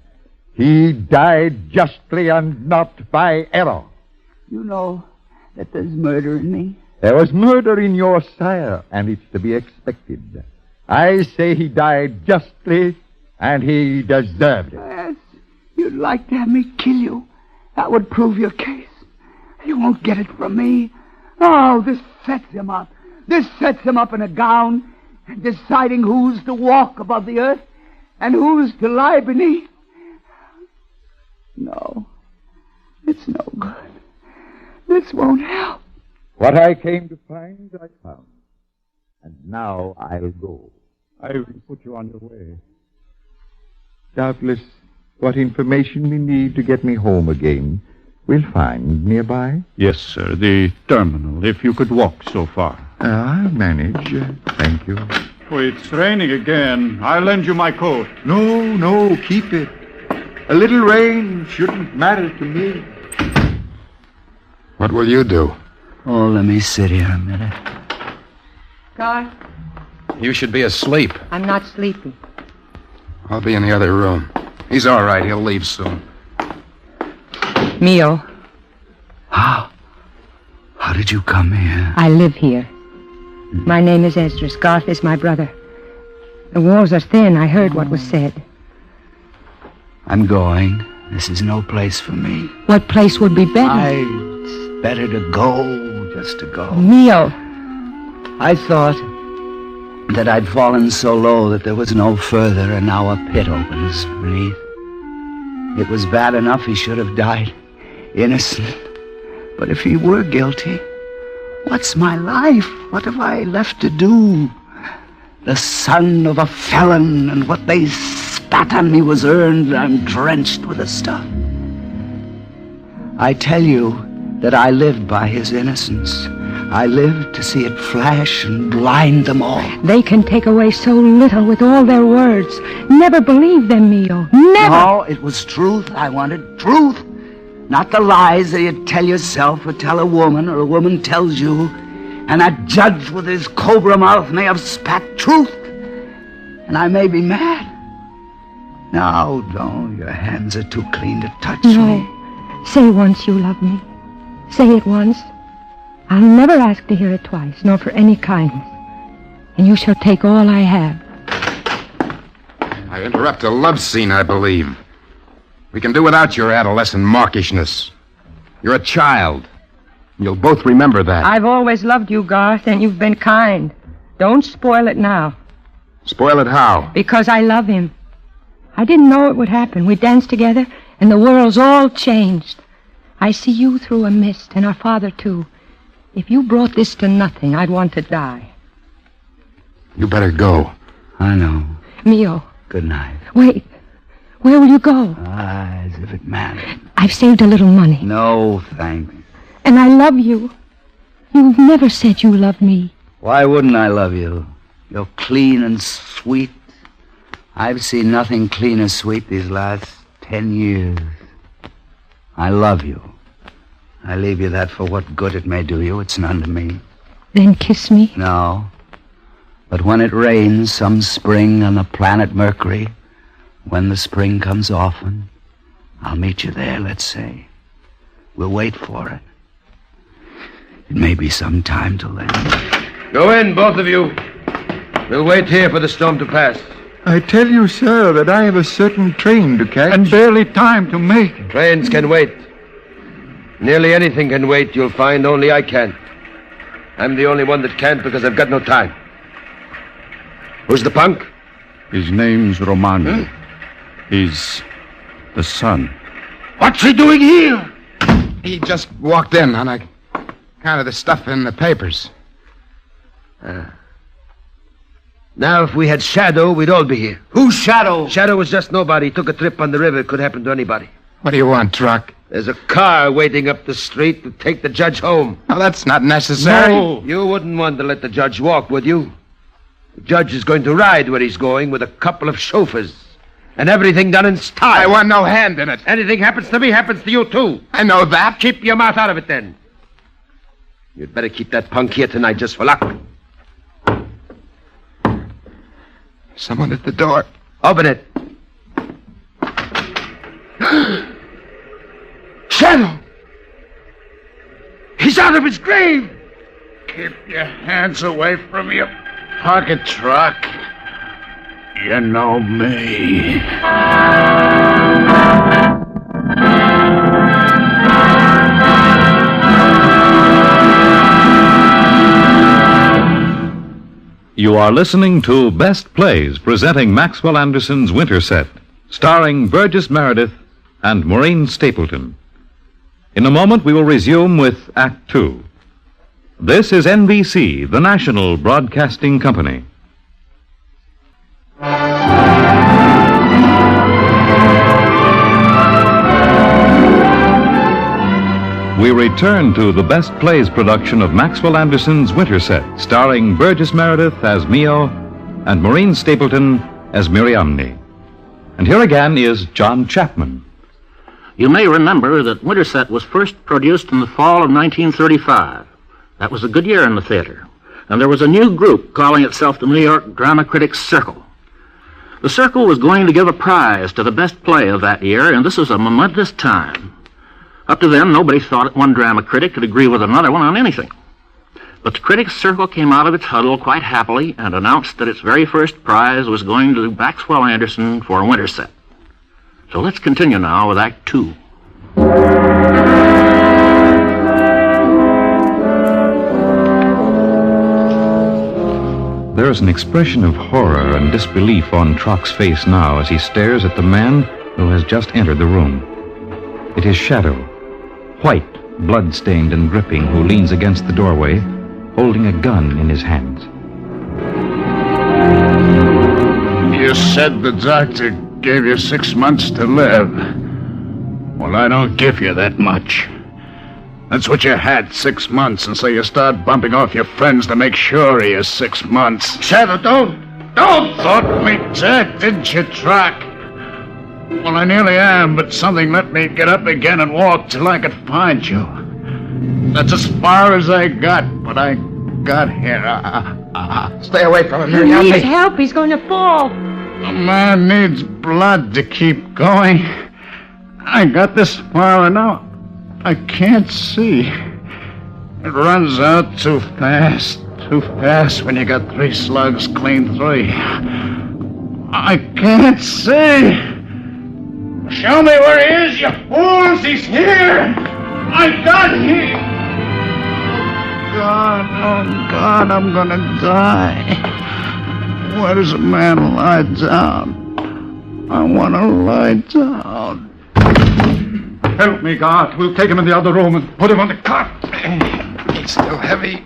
Speaker 11: he died justly and not by error.
Speaker 8: You know that there's murder in me.
Speaker 11: There was murder in your sire, and it's to be expected. I say he died justly, and he deserved it.
Speaker 8: Yes, you'd like to have me kill you. That would prove your case. You won't get it from me. Oh, this sets him up. This sets him up in a gown, deciding who's to walk above the earth and who's to lie beneath. No, it's no good. This won't help.
Speaker 11: What I came to find, I found. And now I'll go.
Speaker 5: I will put you on your way.
Speaker 11: Doubtless, what information we need to get me home again, we'll find nearby.
Speaker 5: Yes, sir, the terminal, if you could walk so far.
Speaker 11: I'll manage. Thank you.
Speaker 5: Oh, it's raining again. I'll lend you my coat.
Speaker 11: No, keep it. A little rain shouldn't matter to me.
Speaker 4: What will you do?
Speaker 8: Oh, let me sit here a minute.
Speaker 3: Garth,
Speaker 4: You should be asleep.
Speaker 3: I'm not sleepy.
Speaker 4: I'll be in the other room. He's all right. He'll leave soon.
Speaker 3: Mio,
Speaker 8: How did you come here?
Speaker 3: I live here. My name is Esdras. Garth is my brother. The walls are thin. I heard what was said.
Speaker 8: I'm going. This is no place for me.
Speaker 3: What place would be better?
Speaker 8: It's better to go, just to go.
Speaker 3: Mio,
Speaker 8: I thought that I'd fallen so low that there was no further, and now a pit opens beneath. It was bad enough he should have died innocent. But if he were guilty, what's my life? What have I left to do? The son of a felon, and what they spat on me was earned. I'm drenched with the stuff. I tell you that I lived by his innocence. I lived to see it flash and blind them all.
Speaker 3: they can take away so little with all their words. Never believe them, Mio. Never.
Speaker 8: No, it was truth I wanted. Truth. Not the lies that you tell yourself or tell a woman or a woman tells you. And that judge with his cobra mouth may have spat truth. And I may be mad. No, don't. Your hands are too clean to touch me.
Speaker 3: No. Say once you love me. Say it once. I'll never ask to hear it twice, nor for any kindness. And you shall take all I have.
Speaker 4: I interrupt a love scene, I believe. We can do without your adolescent mawkishness. You're a child. You'll both remember that.
Speaker 3: I've always loved you, Garth, and you've been kind. Don't spoil it now.
Speaker 4: Spoil it how?
Speaker 3: Because I love him. I didn't know it would happen. We danced together, and the world's all changed. I see you through a mist, and our father, too. If you brought this to nothing, I'd want to die.
Speaker 4: You better go.
Speaker 8: I know.
Speaker 3: Mio.
Speaker 8: Good night.
Speaker 3: Wait. Where will you go?
Speaker 8: As if it mattered.
Speaker 3: I've saved a little money.
Speaker 8: No, thanks.
Speaker 3: And I love you. You've never said you love me.
Speaker 8: Why wouldn't I love you? You're clean and sweet. I've seen nothing clean or sweet these last 10 years. I love you. I leave you that for what good it may do you. It's none to me.
Speaker 3: Then kiss me.
Speaker 8: No. But when it rains some spring on the planet Mercury, when the spring comes often, I'll meet you there, let's say. We'll wait for it. It may be some time till then.
Speaker 6: Go in, both of you. We'll wait here for the storm to pass.
Speaker 11: I tell you, sir, that I have a certain train to catch.
Speaker 5: And barely time to make it.
Speaker 6: Trains can wait. Nearly anything can wait, you'll find. Only I can't. I'm the only one that can't because I've got no time. Who's the punk?
Speaker 5: His name's Romagna. He's the son.
Speaker 6: What's he doing here?
Speaker 4: He just walked in on account of the stuff in the papers.
Speaker 6: Now, if we had Shadow, we'd all be here.
Speaker 8: Who's Shadow?
Speaker 6: Shadow was just nobody. He took a trip on the river. It could happen to anybody.
Speaker 4: What do you want, Truck?
Speaker 6: There's a car waiting up the street to take the judge home.
Speaker 4: Oh, that's not necessary.
Speaker 5: No.
Speaker 6: You wouldn't want to let the judge walk, would you? The judge is going to ride where he's going with a couple of chauffeurs. And everything done in style.
Speaker 4: I want no hand in it.
Speaker 6: Anything happens to me happens to you, too.
Speaker 4: I know that.
Speaker 6: Keep your mouth out of it, then. You'd better keep that punk here tonight just for luck.
Speaker 4: Someone at the door.
Speaker 6: Open it. Shadow! He's out of his grave!
Speaker 7: Keep your hands away from your pocket, Truck. You know me.
Speaker 1: You are listening to Best Plays, presenting Maxwell Anderson's Winterset, starring Burgess Meredith and Maureen Stapleton. In a moment, we will resume with Act Two. This is NBC, the national broadcasting company. We return to the Best Plays production of Maxwell Anderson's Winterset, starring Burgess Meredith as Mio and Maureen Stapleton as Miriamne. And here again is John Chapman.
Speaker 2: You may remember that Winterset was first produced in the fall of 1935. That was a good year in the theater. And there was a new group calling itself the New York Drama Critics Circle. The Circle was going to give a prize to the best play of that year, and this was a momentous time. Up to then, nobody thought that one drama critic could agree with another one on anything. But the Critics Circle came out of its huddle quite happily and announced that its very first prize was going to Maxwell Anderson for Winterset. So let's continue now with Act Two.
Speaker 1: There is an expression of horror and disbelief on Trock's face now as he stares at the man who has just entered the room. It is Shadow, white, blood-stained and dripping, who leans against the doorway, holding a gun in his hands.
Speaker 7: You said the doctor gave you 6 months to live. Well, I don't give you that much. That's what you had, 6 months, and so you start bumping off your friends to make sure he is 6 months.
Speaker 10: Shadow, don't!
Speaker 7: Thought me dead, didn't you, Trock? Well, I nearly am, but something let me get up again and walk till I could find you. That's as far as I got, but I got here.
Speaker 10: Stay away from him,
Speaker 3: He
Speaker 10: Miriamne.
Speaker 3: needs help. He's going to fall.
Speaker 7: A man needs blood to keep going. I got this far and now I can't see. It runs out too fast when you got 3 slugs clean through. I can't see.
Speaker 10: Show me where he is, you fools! He's here! I got him!
Speaker 7: God, I'm gonna die. Where does a man lie down? I wanna lie down.
Speaker 5: Help me, God. We'll take him in the other room and put him on the cot.
Speaker 4: He's still heavy.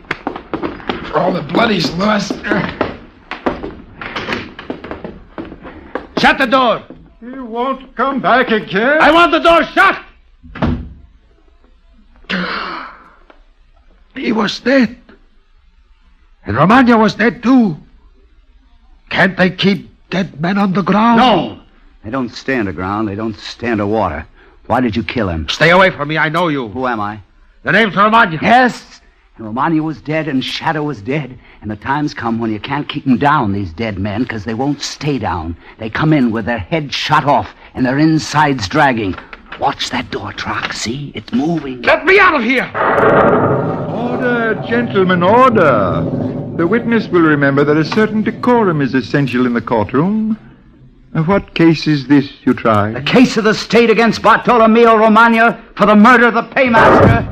Speaker 4: For all the blood he's lost.
Speaker 10: Shut the door!
Speaker 5: He won't come back again.
Speaker 10: I want the door shut!
Speaker 6: He was dead. And Romagna was dead, too. Can't they keep dead men on the ground?
Speaker 8: No! They don't stay underground. They don't stay underwater. Why did you kill him?
Speaker 6: Stay away from me. I know you.
Speaker 8: Who am I?
Speaker 6: The name's Romagna.
Speaker 8: Yes! And Romagna was dead, and Shadow was dead. And the time's come when you can't keep them down, these dead men, because they won't stay down. They come in with their heads shot off and their insides dragging. Watch that door, Trock. See? It's moving.
Speaker 10: Let me out of here!
Speaker 11: Order, gentlemen, order. The witness will remember that a certain decorum is essential in the courtroom. What case is this you try?
Speaker 8: The case of the state against Bartolomeo Romagna for the murder of the paymaster.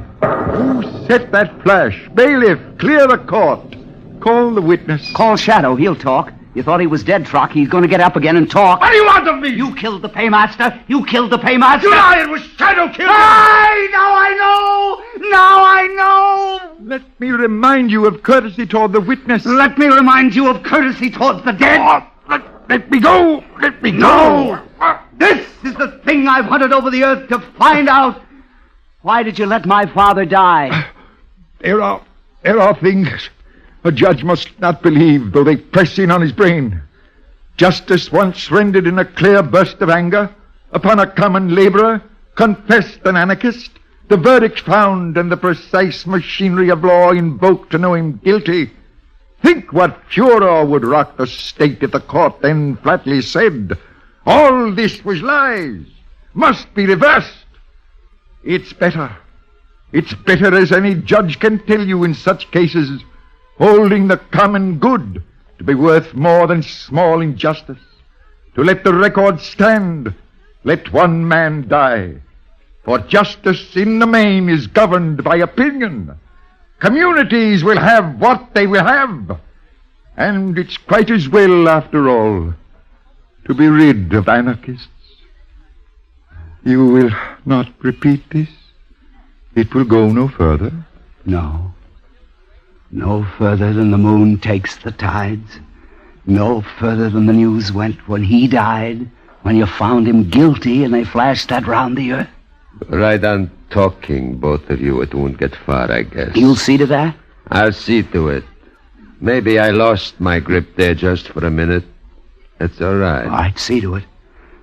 Speaker 11: Who set that flash? Bailiff, clear the court. Call the witness.
Speaker 8: Call Shadow. He'll talk. You thought he was dead, Trock. He's going to get up again and talk.
Speaker 10: What do you want of me?
Speaker 8: You killed the paymaster. You killed the paymaster.
Speaker 10: You lie! It was Shadow killed him!
Speaker 8: Now I know!
Speaker 11: Let me remind you of courtesy toward the witness.
Speaker 8: Let me remind you of courtesy towards the dead.
Speaker 11: Let me go! Let me
Speaker 8: No! This is the thing I've hunted over the earth to find out. Why did you let my father die?
Speaker 11: There are things a judge must not believe, though they press in on his brain. Justice once rendered in a clear burst of anger upon a common laborer, confessed an anarchist, the verdict found and the precise machinery of law invoked to know him guilty. Think what furor would rock the state if the court then flatly said, all this was lies, must be reversed. It's better as any judge can tell you in such cases, holding the common good to be worth more than small injustice, to let the record stand, let one man die. For justice in the main is governed by opinion. Communities will have what they will have. And it's quite as well, after all, to be rid of anarchists. You will not repeat this? It will go no further?
Speaker 8: No. No further than the moon takes the tides. No further than the news went when he died, when you found him guilty and they flashed that round the earth.
Speaker 6: Right on talking, both of you. It won't get far, I guess.
Speaker 8: You'll see to that?
Speaker 6: I'll see to it. Maybe I lost my grip there just for a minute. That's all right.
Speaker 8: All right, see to it.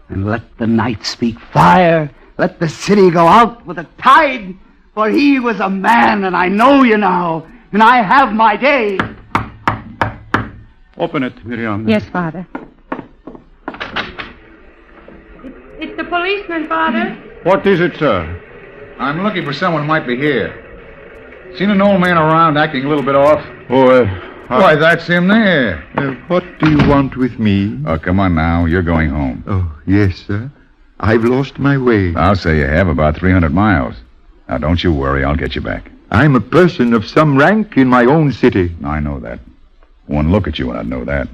Speaker 8: And let the night speak fire. Let the city go out with a tide. For he was a man, and I know you now. And I have my day.
Speaker 5: Open it, Miriam.
Speaker 3: Yes, Father. It's the policeman, Father.
Speaker 5: What is it, sir?
Speaker 7: I'm looking for someone who might be here. Seen an old man around acting a little bit off?
Speaker 11: Why,
Speaker 7: that's him there.
Speaker 11: What do you want with me?
Speaker 7: Oh, come on now. You're going home.
Speaker 11: Oh, yes, sir. I've lost my way.
Speaker 7: I'll say you have about 300 miles. Now, don't you worry. I'll get you back.
Speaker 11: I'm a person of some rank in my own city.
Speaker 7: I know that. One look at you and I'd know that.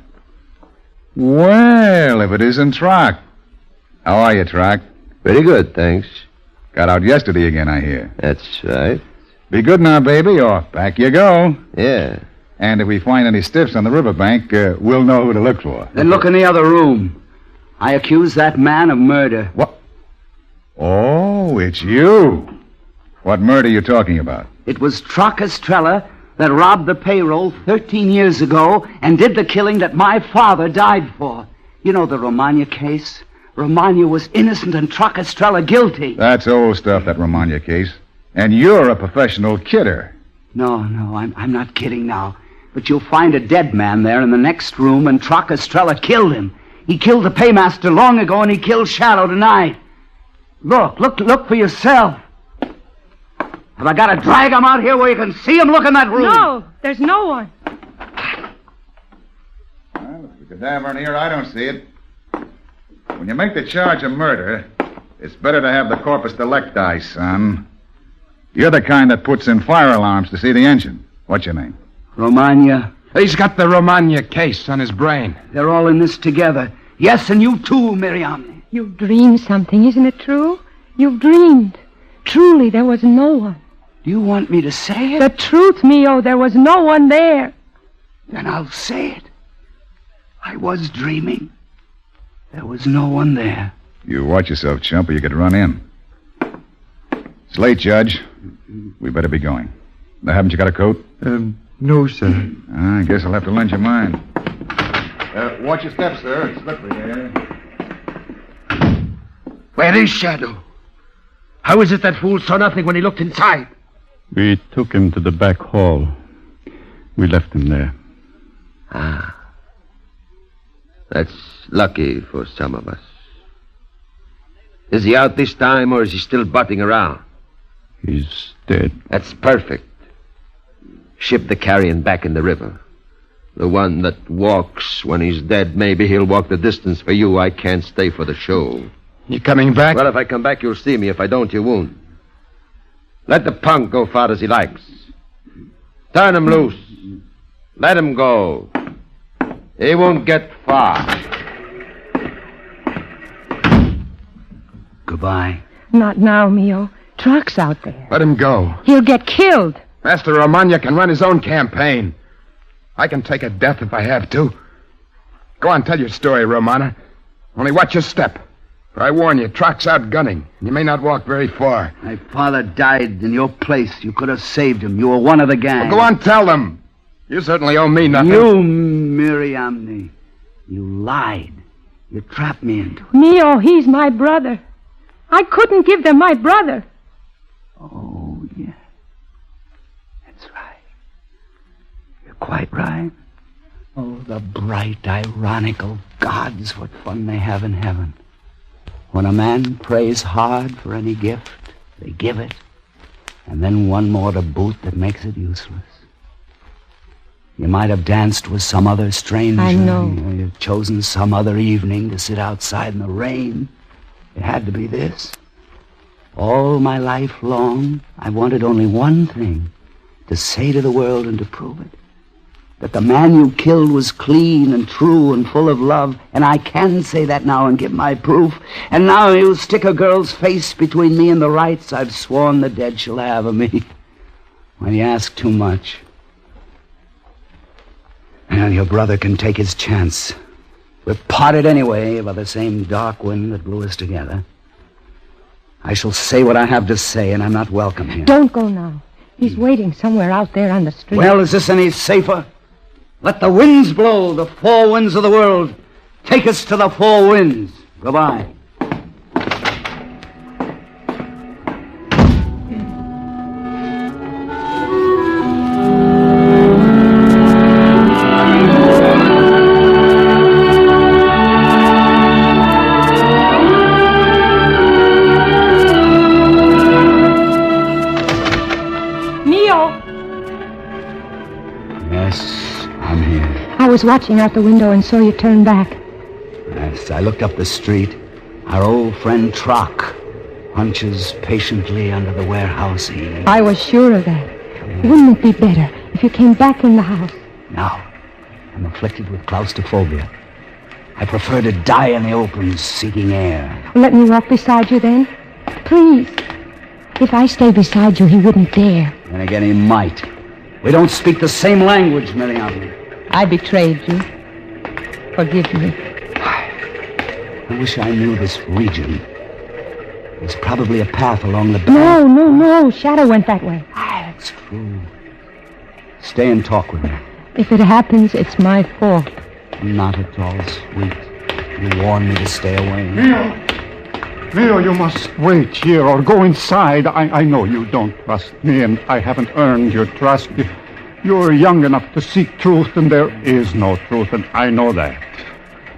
Speaker 7: Well, if it isn't Trock. How are you, Trock?
Speaker 6: Very good, thanks.
Speaker 7: Got out yesterday again, I hear.
Speaker 6: That's right.
Speaker 7: Be good now, baby, or back you go.
Speaker 6: Yeah.
Speaker 7: And if we find any stiffs on the riverbank, we'll know who to look for.
Speaker 8: Then look in the other room. I accuse that man of murder.
Speaker 7: What? Oh, it's you. What murder are you talking about?
Speaker 8: It was Trock Estrella that robbed the payroll 13 years ago and did the killing that my father died for. You know the Romagna case? Romagna was innocent and Trock Estrella guilty.
Speaker 7: That's old stuff, that Romagna case. And you're a professional kidder.
Speaker 8: No, I'm not kidding now. But you'll find a dead man there in the next room, and Trock Estrella killed him. He killed the paymaster long ago, and he killed Shadow tonight. Look for yourself. Have I got to drag him out here where you can see him? Look in that room.
Speaker 3: No, there's no one.
Speaker 7: Well, if the cadaver in here, I don't see it. When you make the charge of murder, it's better to have the corpus delicti, son. You're the kind that puts in fire alarms to see the engine. What's your name?
Speaker 8: Romagna.
Speaker 4: He's got the Romagna case on his brain.
Speaker 8: They're all in this together. Yes, and you too, Miriamne.
Speaker 3: You've dreamed something, isn't it true? You've dreamed. Truly, there was no one.
Speaker 8: Do you want me to say it?
Speaker 3: The truth, Mio, there was no one there.
Speaker 8: Then I'll say it. I was dreaming. There was no one there.
Speaker 7: You watch yourself, chump, or you could run in. It's late, Judge. We better be going. Now, haven't you got a coat?
Speaker 11: No, sir.
Speaker 7: I guess I'll have to lend you mine. Watch your steps, sir. It's slippery here.
Speaker 6: Where is Shadow? How is it that fool saw nothing when he looked inside?
Speaker 5: We took him to the back hall. We left him there.
Speaker 6: Ah. That's lucky for some of us. Is he out this time, or is he still butting around?
Speaker 5: He's dead.
Speaker 6: That's perfect. Ship the carrion back in the river. The one that walks when he's dead, maybe he'll walk the distance for you. I can't stay for the show.
Speaker 4: You coming back?
Speaker 6: Well, if I come back, you'll see me. If I don't, you won't. Let the punk go far as he likes. Turn him loose. Let him go. He won't get far.
Speaker 8: Goodbye.
Speaker 3: Not now, Mio. Trock's out there.
Speaker 4: Let him go.
Speaker 3: He'll get killed.
Speaker 4: Master Romagna can run his own campaign. I can take a death if I have to. Go on, tell your story, Romana. Only watch your step. For I warn you, Trock's out gunning. You may not walk very far.
Speaker 8: My father died in your place. You could have saved him. You were one of the gang.
Speaker 4: Well, go on, tell them. You certainly owe me nothing.
Speaker 8: You, Miriamne. You lied. You trapped me into it.
Speaker 3: Mio, he's my brother. I couldn't give them my brother.
Speaker 8: Oh, yeah. That's right. You're quite right. Oh, the bright, ironical gods, what fun they have in heaven. When a man prays hard for any gift, they give it, and then one more to boot that makes it useless. You might have danced with some other stranger.
Speaker 3: I know.
Speaker 8: You've chosen some other evening to sit outside in the rain. It had to be this. All my life long, I wanted only one thing, to say to the world and to prove it. That the man you killed was clean and true and full of love, and I can say that now and give my proof. And now you stick a girl's face between me and the rights I've sworn the dead shall have of me. When you ask too much, well, your brother can take his chance. We're parted anyway by the same dark wind that blew us together. I shall say what I have to say, and I'm not welcome here.
Speaker 3: Don't go now. He's waiting somewhere out there on the street.
Speaker 8: Well, is this any safer? Let the winds blow, the four winds of the world. Take us to the four winds. Goodbye.
Speaker 3: I was watching out the window and saw you turn back.
Speaker 8: Yes, I looked up the street. Our old friend Trock hunches patiently under the warehouse eaves.
Speaker 3: I was sure of that. Wouldn't it be better if you came back in the house?
Speaker 8: Now, I'm afflicted with claustrophobia. I prefer to die in the open, seeking air.
Speaker 3: Let me walk beside you then. Please. If I stay beside you, he wouldn't dare.
Speaker 8: Then again, he might. We don't speak the same language, Miriamne.
Speaker 3: I betrayed you. Forgive me.
Speaker 8: I wish I knew this region. There's probably a path along the
Speaker 3: bank. No. Shadow went that way.
Speaker 8: That's true. Stay and talk with me.
Speaker 3: If it happens, it's my fault.
Speaker 8: Not at all, sweet. You warned me to stay away.
Speaker 5: Mio, you must wait here or go inside. I know you don't trust me, and I haven't earned your trust. You're young enough to seek truth, and there is no truth, and I know that.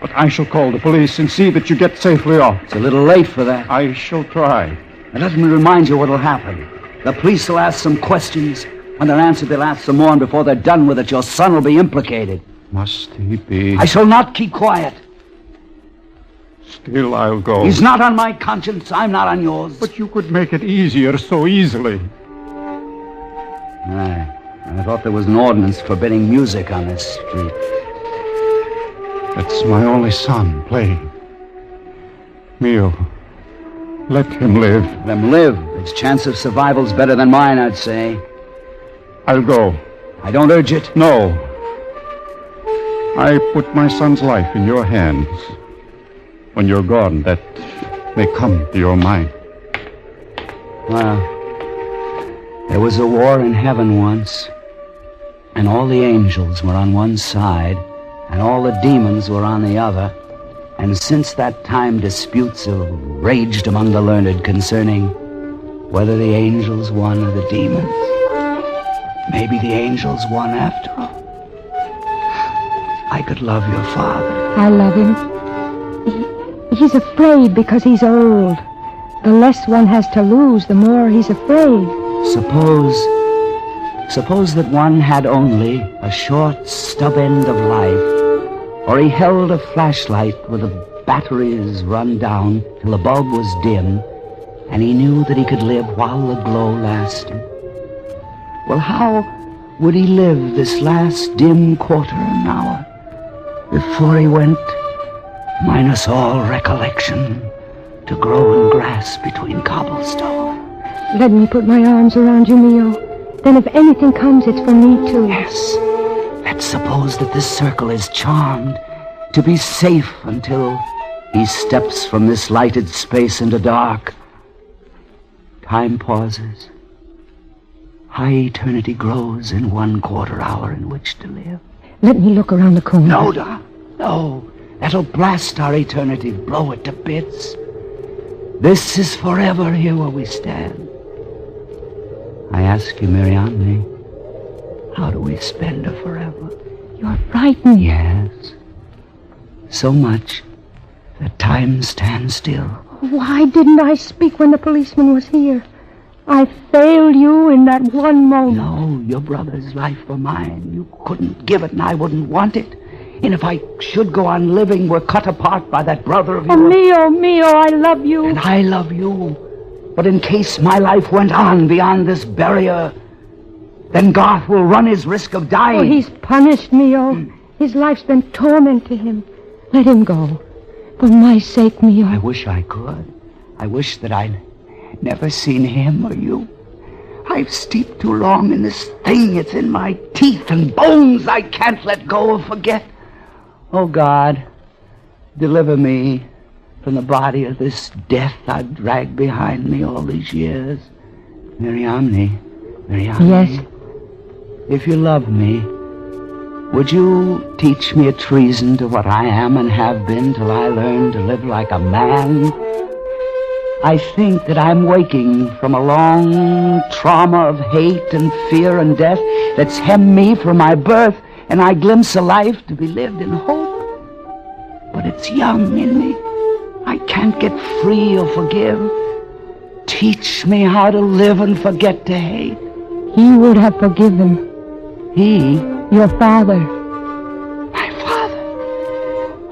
Speaker 5: But I shall call the police and see that you get safely off.
Speaker 8: It's a little late for that.
Speaker 5: I shall try.
Speaker 8: And let me remind you what'll happen. The police will ask some questions. When they're answered, they'll ask some more, and before they're done with it, your son will be implicated.
Speaker 5: Must he be?
Speaker 8: I shall not keep quiet.
Speaker 5: Still, I'll go.
Speaker 8: He's not on my conscience. I'm not on yours.
Speaker 5: But you could make it easier so easily.
Speaker 8: I thought there was an ordinance forbidding music on this street.
Speaker 5: That's my only son playing. Mio, let him live.
Speaker 8: Let him live. His chance of survival's better than mine, I'd say.
Speaker 5: I'll go.
Speaker 8: I don't urge it.
Speaker 5: No. I put my son's life in your hands. When you're gone, that may come to your mind.
Speaker 8: Well, there was a war in heaven once, and all the angels were on one side, and all the demons were on the other. And since that time, disputes have raged among the learned concerning whether the angels won or the demons. Maybe the angels won after all. I could love your father.
Speaker 3: I love him. He's afraid because he's old. The less one has to lose, the more he's afraid.
Speaker 8: Suppose that one had only a short stub end of life, or he held a flashlight with the batteries run down till the bulb was dim, and he knew that he could live while the glow lasted. Well, how would he live this last dim quarter of an hour before he went, minus all recollection, to grow in grass between cobblestone?
Speaker 3: Let me put my arms around you, Mio. Then if anything comes, it's for me, too.
Speaker 8: Yes. Let's suppose that this circle is charmed to be safe until he steps from this lighted space into dark. Time pauses. High eternity grows in 1/4 hour in which to live.
Speaker 3: Let me look around the corner.
Speaker 8: No, Doc. No. That'll blast our eternity, blow it to bits. This is forever here where we stand. I ask you, Miriamne, how do we spend a forever?
Speaker 3: You're frightened.
Speaker 8: Yes. So much that time stands still.
Speaker 3: Why didn't I speak when the policeman was here? I failed you in that one moment.
Speaker 8: No, your brother's life were mine. You couldn't give it, and I wouldn't want it. And if I should go on living, we're cut apart by that brother of yours.
Speaker 3: Oh, Mio, I love you.
Speaker 8: And I love you. But in case my life went on beyond this barrier, then Garth will run his risk of dying.
Speaker 3: Oh, he's punished, Mio. His life's been torment to him. Let him go. For my sake, Mio.
Speaker 8: I wish I could. I wish that I'd never seen him or you. I've steeped too long in this thing. It's in my teeth and bones I can't let go or forget. Oh, God, deliver me from the body of this death I've dragged behind me all these years. Miriamne.
Speaker 3: Yes?
Speaker 8: If you love me, Would you teach me a treason to what I am and have been till I learn to live like a man? I think that I'm waking from a long trauma of hate and fear and death that's hemmed me from my birth, and I glimpse a life to be lived in hope. But it's young in me. I can't get free or forgive. Teach me how to live and forget to hate.
Speaker 3: He would have forgiven.
Speaker 8: He?
Speaker 3: Your father.
Speaker 8: My father?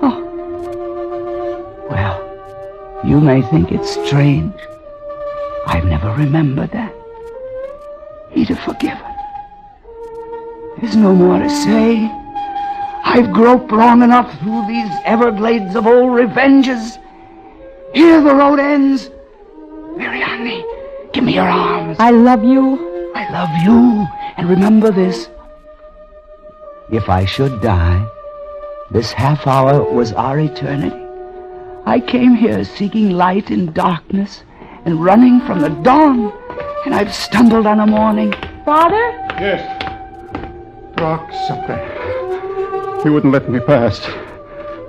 Speaker 8: Oh. Well, you may think it's strange. I've never remembered that. He'd have forgiven. There's no more to say. I've groped long enough through these Everglades of old revenges. Here the road ends. Miriamne, give me your arms.
Speaker 3: I love you.
Speaker 8: I love you. And remember this. If I should die, this half hour was our eternity. I came here seeking light in darkness and running from the dawn, and I've stumbled on a morning.
Speaker 3: Father?
Speaker 5: Yes. Talk something. He wouldn't let me pass.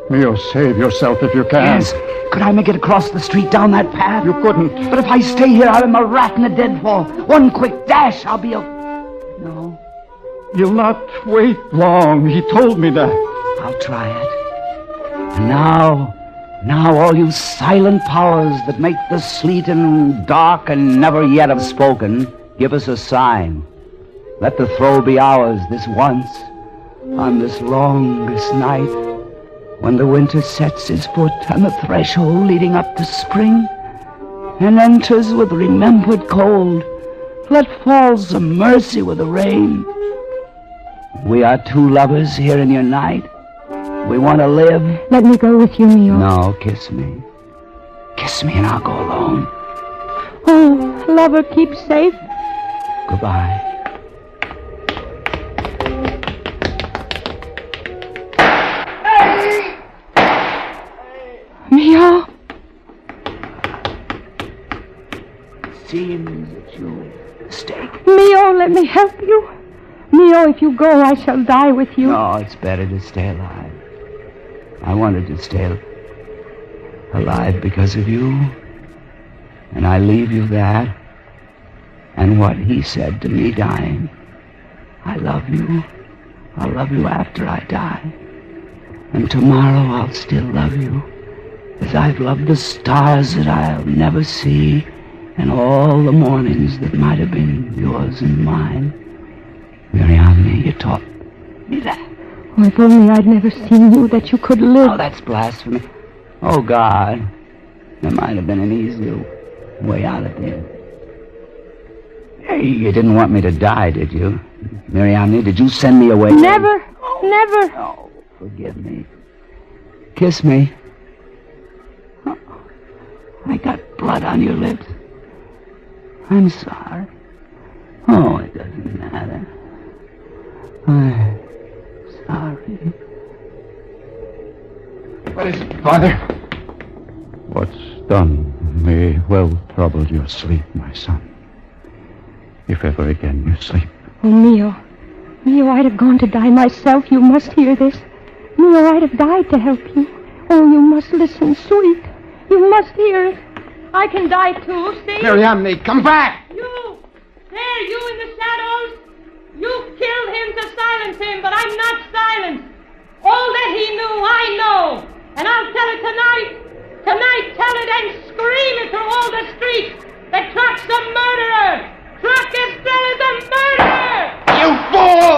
Speaker 5: Mio, save yourself if you can.
Speaker 8: Yes. Could I make it across the street down that path?
Speaker 5: You couldn't.
Speaker 8: But if I stay here, I'm a rat in a deadfall. One quick dash, I'll be a... No.
Speaker 5: You'll not wait long. He told me that.
Speaker 8: I'll try it. And now all you silent powers that make the sleet and dark and never yet have spoken, give us a sign. Let the throw be ours this once, on this longest night, when the winter sets his foot on the threshold leading up to spring, and enters with remembered cold. Let fall some mercy with the rain. We are two lovers here in your night. We want to live.
Speaker 3: Let me go with you, Mio.
Speaker 8: No, kiss me. Kiss me and I'll go alone.
Speaker 3: Oh, lover, keep safe.
Speaker 8: Goodbye.
Speaker 3: Mio?
Speaker 8: Seems that you mistake.
Speaker 3: Mio, let me help you. Mio, if you go, I shall die with you.
Speaker 8: No, it's better to stay alive. I wanted to stay alive because of you. And I leave you that. And what he said to me dying. I love you. I'll love you after I die. And tomorrow I'll still love you. As I've loved the stars that I'll never see, and all the mornings that might have been yours and mine. Miriamne, you taught me that.
Speaker 3: Oh, if only I'd never seen you, that you could live.
Speaker 8: Oh, that's blasphemy. Oh, God. There might have been an easier way out of it. Hey, you didn't want me to die, did you? Miriamne, did you send me away?
Speaker 3: Never. Never.
Speaker 8: Oh, forgive me. Kiss me. Oh, I got blood on your lips. I'm sorry. Oh, it doesn't matter. I'm sorry.
Speaker 4: What is it, Father?
Speaker 5: What's done may well trouble your sleep, my son. If ever again you sleep.
Speaker 3: Oh, Mio. Mio, I'd have gone to die myself. You must hear this. Mio, I'd have died to help you. Oh, you must listen, sweet. You must hear it. I can die too, see?
Speaker 4: Miriamne, come back!
Speaker 12: You! There, you in the shadows! You killed him to silence him, but I'm not silenced. All that he knew, I know. And I'll tell it tonight. Tonight, tell it and scream it through all the streets. That Truck's a murderer. Truck Estrela's a murderer!
Speaker 4: You fool!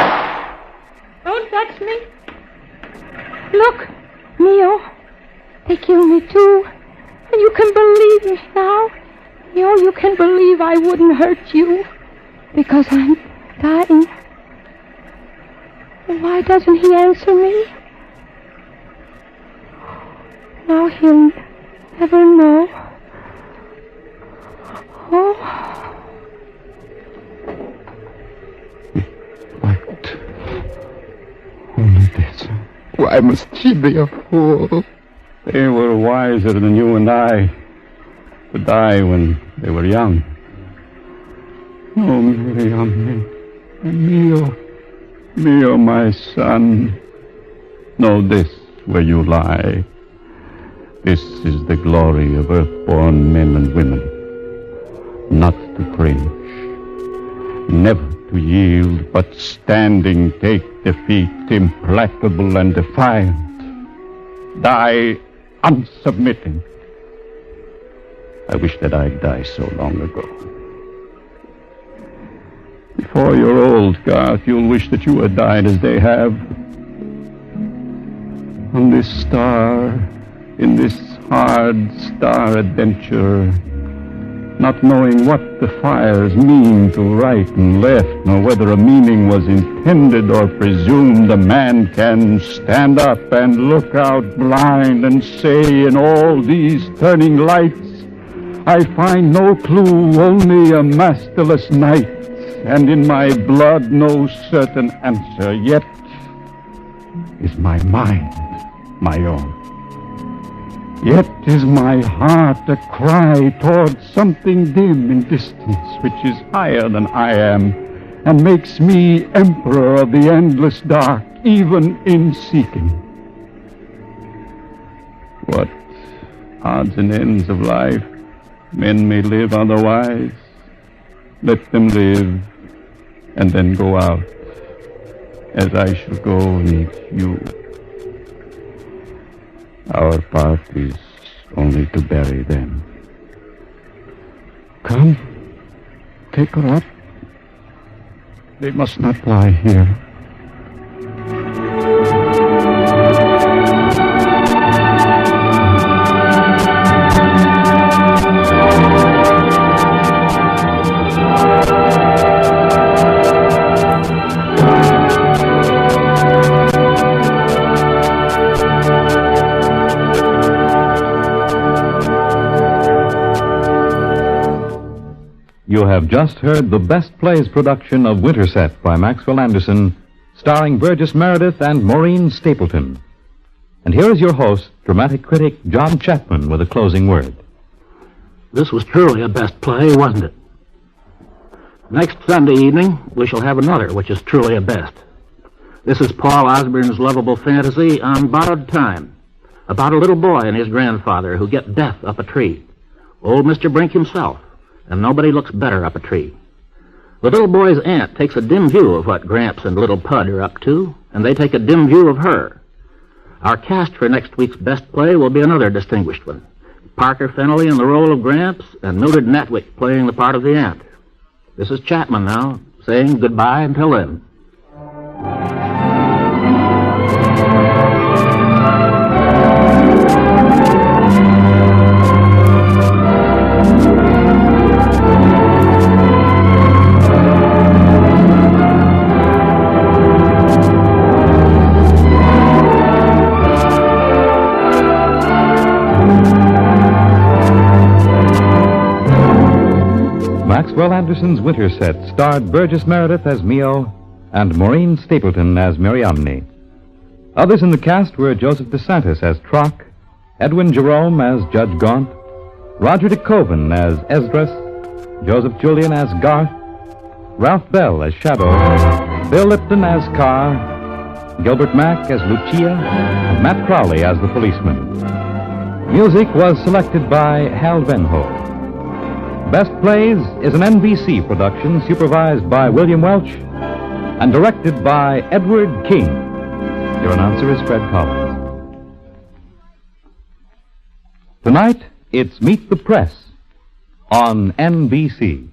Speaker 3: Don't touch me. Look, Mio. They killed me too. And you can believe me now. Mio, you can believe I wouldn't hurt you. Because I'm dying. Why doesn't he answer me? Now he'll never know. Oh.
Speaker 5: What? Only this.
Speaker 4: Why must she be a fool?
Speaker 5: They were wiser than you and I to die when they were young. Oh, Miriamne, Mio, Mio, my son, know this where you lie. This is the glory of earth-born men and women. Not to cringe, never to yield, but standing take defeat, implacable and defiant. Die unsubmitting. I wish that I'd died so long ago. Before you're old, Garth, you'll wish that you had died as they have. On this star, in this hard star adventure, not knowing what the fires mean to right and left, nor whether a meaning was intended or presumed, a man can stand up and look out blind and say, in all these turning lights, I find no clue, only a masterless night, and in my blood no certain answer, yet is my mind my own. Yet is my heart a cry toward something dim in distance, which is higher than I am, and makes me emperor of the endless dark, even in seeking. What odds and ends of life, men may live otherwise. Let them live, and then go out, as I shall go meet you. Our part is only to bury them. Come, take her up. They must not lie here.
Speaker 1: You have just heard the Best Plays production of Winterset by Maxwell Anderson, starring Burgess Meredith and Maureen Stapleton. And here is your host, dramatic critic John Chapman, with a closing word.
Speaker 2: This was truly a best play, wasn't it? Next Sunday evening, we shall have another, which is truly a best. This is Paul Osborne's lovable fantasy on borrowed time, about a little boy and his grandfather who get death up a tree. Old Mr. Brink himself. And nobody looks better up a tree. The little boy's aunt takes a dim view of what Gramps and little Pud are up to, and they take a dim view of her. Our cast for next week's best play will be another distinguished one. Parker Fennelly in the role of Gramps, and Mildred Natwick playing the part of the aunt. This is Chapman now, saying goodbye until then.
Speaker 1: Maxwell Anderson's Winterset starred Burgess Meredith as Mio and Maureen Stapleton as Miriamne. Others in the cast were Joseph DeSantis as Trock, Edwin Jerome as Judge Gaunt, Roger de Koven as Esdras, Joseph Julian as Garth, Ralph Bell as Shadow, Bill Lipton as Carr, Gilbert Mack as Lucia, and Matt Crowley as the policeman. Music was selected by Hal Venho. Best Plays is an NBC production supervised by William Welch and directed by Edward King. Your announcer is Fred Collins. Tonight, it's Meet the Press on NBC.